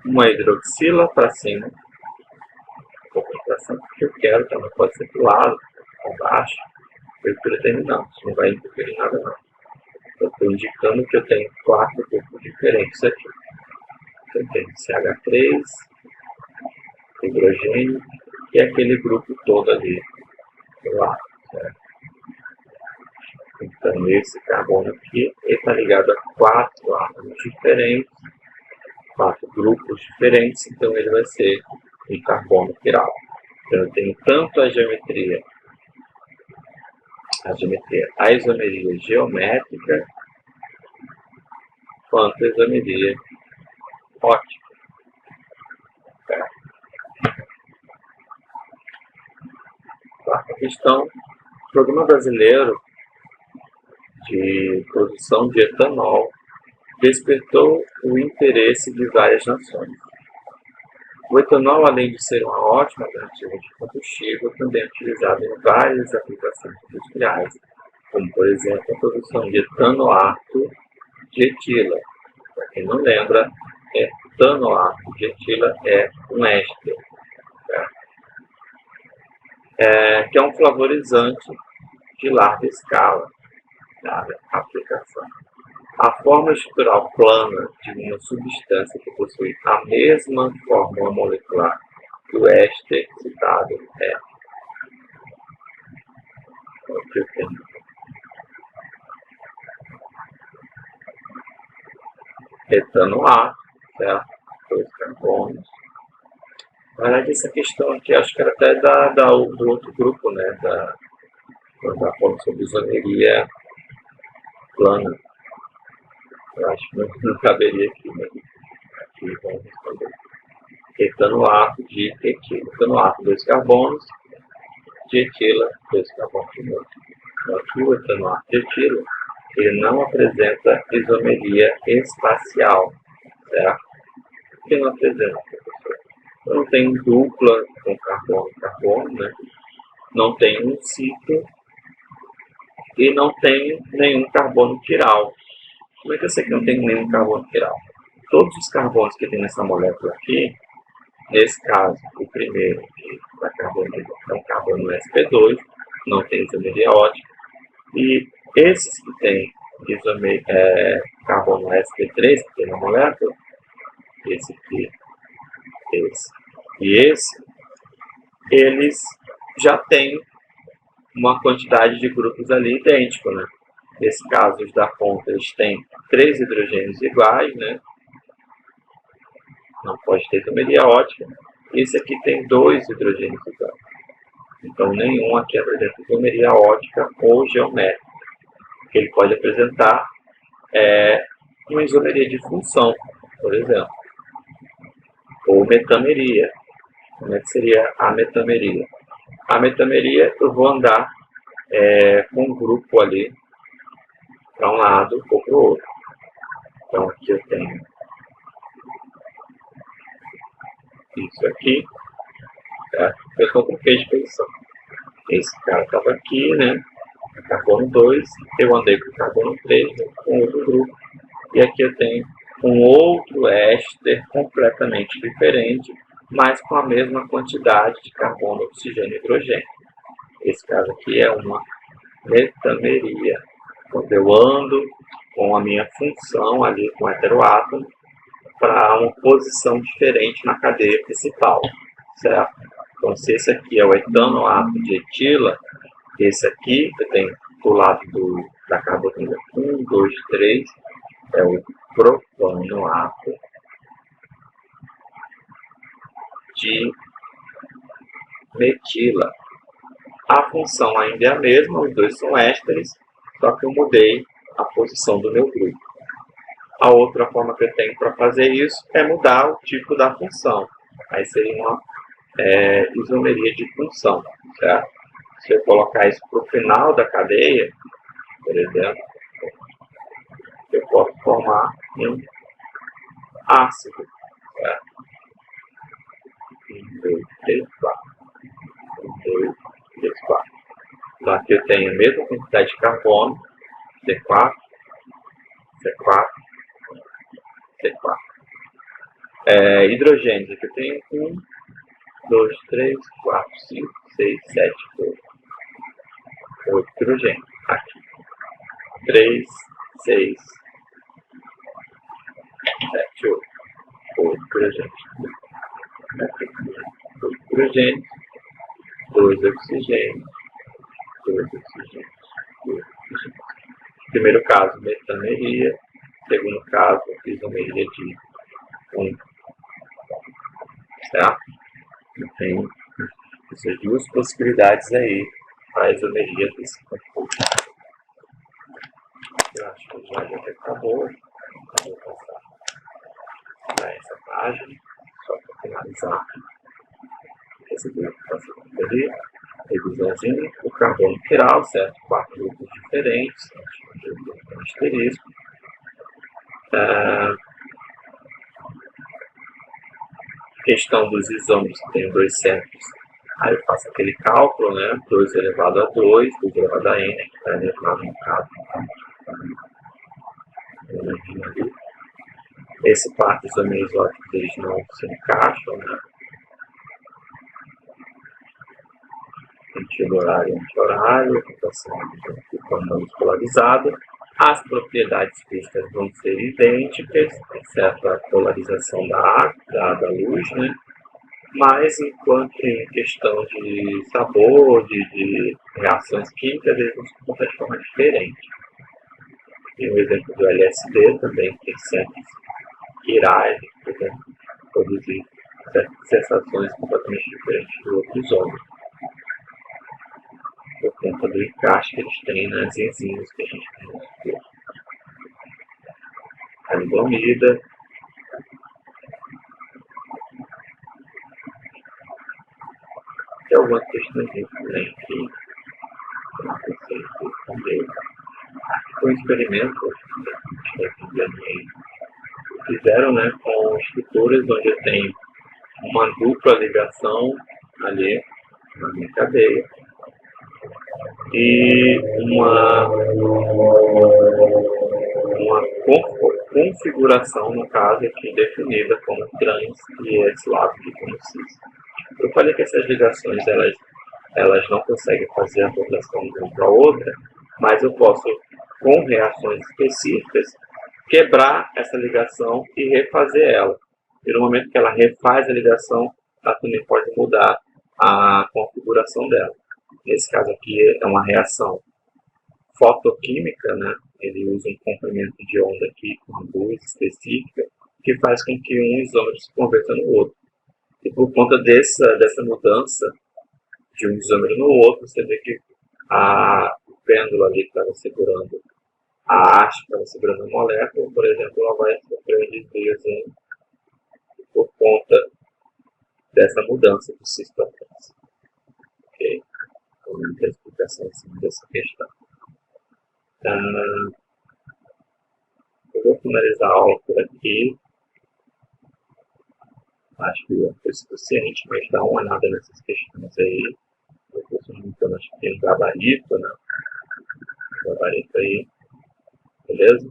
uma hidroxila para cima, concentração que eu quero, também pode ser para o lado, para baixo, eu estou determinando, isso não vai interferir em nada não. Eu estou indicando que eu tenho 4 grupos diferentes aqui. Eu tenho CH3, hidrogênio e aquele grupo todo ali do lado. Certo? Então esse carbono aqui está ligado a 4 átomos diferentes, 4 grupos diferentes, então ele vai ser um carbono quiral. Então eu tenho tanto a isomeria geométrica, quanto a isomeria óptica. Quarta questão. O Programa Brasileiro de Produção de Etanol despertou o interesse de várias nações. O etanol, além de ser uma ótima alternativa de combustível, também é utilizado em várias aplicações industriais, como, por exemplo, a produção de etanoato de etila. Para quem não lembra, etanoato de etila é um éster, que é um flavorizante de larga escala na aplicação. A forma estrutural plana de uma substância que possui a mesma fórmula molecular que o éster citado é o que eu tenho. Etanoato, certo? 2 carbonos. Na verdade, essa questão aqui acho que era até do outro grupo, né? Quando está falando sobre isomeria plana. Eu acho que não caberia aqui, mas aqui vamos responder. Etanoato de etila. Etanoato, 2 carbonos. De etila, 2 carbonos de novo. Então, aqui o etanoato de etila, ele não apresenta isomeria espacial, certo? Por que não apresenta, professor? Não tem dupla com carbono, né? Não tem um ciclo e não tem nenhum carbono quiral. Como é que eu sei que não tem nenhum carbono quiral? Todos os carbonos que tem nessa molécula aqui, nesse caso, o primeiro da carbonila é um carbono sp2, não tem isomeria ótica, e esses que tem carbono sp3 que tem na molécula, esse aqui, esse e esse, eles já têm uma quantidade de grupos ali idêntico, né? Nesse caso, os da ponta, eles têm 3 hidrogênios iguais, né? Não pode ter isomeria ótica. Esse aqui tem 2 hidrogênios iguais. Então, nenhum aqui apresenta isomeria ótica ou geométrica. O que ele pode apresentar é uma isomeria de função, por exemplo. Ou metameria. Como é que seria a metameria? A metameria, eu vou andar com um grupo ali para um lado ou para o outro. Então, aqui eu tenho isso aqui, certo? Eu só troquei de posição. Esse cara estava aqui, né? Carbono 2, eu andei com carbono 3, com outro grupo. E aqui eu tenho um outro éster completamente diferente, mas com a mesma quantidade de carbono, oxigênio e hidrogênio. Esse caso aqui é uma metameria, quando eu ando com a minha função ali com o heteroátomo para uma posição diferente na cadeia principal, certo? Então, se esse aqui é o etanoato de etila, esse aqui, eu tenho do lado da carbonila 1, 2, 3, é o propanoato de metila. A função ainda é a mesma, os dois são ésteres, só que eu mudei a posição do meu grupo. A outra forma que eu tenho para fazer isso é mudar o tipo da função. Aí seria uma isomeria de função, certo? Se eu colocar isso para o final da cadeia, por exemplo, eu posso formar um ácido, certo? 1, 2, 3, 4. 1, 2, 3, 4. Então aqui eu tenho a mesma quantidade de carbono, C4, C4, C4. Hidrogênios, aqui eu tenho 1, 2, 3, 4, 5, 6, 7, 8. 8 hidrogênios. Aqui. 3, 6, 7, 8. 8 hidrogênios. Aqui. 8 hidrogênios. 2 oxigênios. 2 oxigênios. 2 oxigênios. Primeiro caso, metameria. Segundo caso, isomeria de 1. Certo? Tem essas duas possibilidades aí para a isomeria desse composto. Eu acho que já acabou. Eu vou passar para essa página, só para finalizar esse grupo que está sendo ali. revisãozinha, o carbono quiral, certo? 4 grupos diferentes, asterisco. Questão dos isômeros, que tem 2 centros. Aí eu faço aquele cálculo, né? 2 elevado a 2, 2 elevado a n, que está elevado no caso. Esse par de isômeros isótopos, eles não se encaixam, né? Sentido horário e anti-horário, rotação ficando polarizada. As propriedades físicas vão ser idênticas, exceto a polarização da luz, né? Mas, enquanto em questão de sabor, de reações químicas, eles vão se comportar de forma diferente. Tem o exemplo do LSD também, que tem centros quirais, que podem produzir certas sensações completamente diferentes do outro isômero, por conta do encaixe que eles têm nas enzimas que a gente tem no corpo. A lidomida. Tem algumas questões também que eu não sei responder. Foi um experimento que fizeram, né, com estruturas onde eu tenho uma dupla ligação ali na minha cadeia e uma configuração, no caso aqui, definida como trans e esse lado aqui como cis. Eu falei que essas ligações elas não conseguem fazer a rotação de uma para outra, mas eu posso, com reações específicas, quebrar essa ligação e refazer ela. E no momento que ela refaz a ligação, ela também pode mudar a configuração dela. Nesse caso aqui é uma reação fotoquímica, né? Ele usa um comprimento de onda aqui com uma luz específica que faz com que um isômero se converta no outro. E por conta dessa mudança de um isômero no outro, você vê que o pêndulo ali que estava segurando a haste, que estava segurando a molécula, por exemplo, ela vai sofrer desviozinho por conta dessa mudança do cis para trans. Ok? Então, muita explicação assim, dessa questão. Eu vou finalizar a aula por aqui. Acho que foi suficiente, mas dá uma olhada nessas questões aí. Eu costumo, acho que tem um gabarito, né? Um gabarito aí, beleza?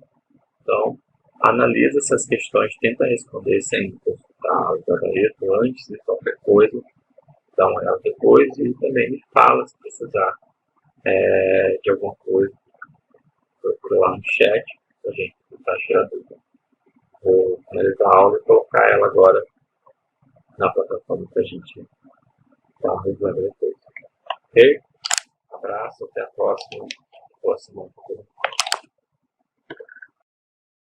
Então, analisa essas questões, tenta responder sem consultar o gabarito antes de qualquer coisa. Dá uma olhada depois e também me fala se precisar de alguma coisa. Procura lá no chat pra gente tentar tirar dúvida. Vou finalizar a aula e colocar ela agora na plataforma para a gente estar resolvendo depois. Ok? Abraço, até a próxima.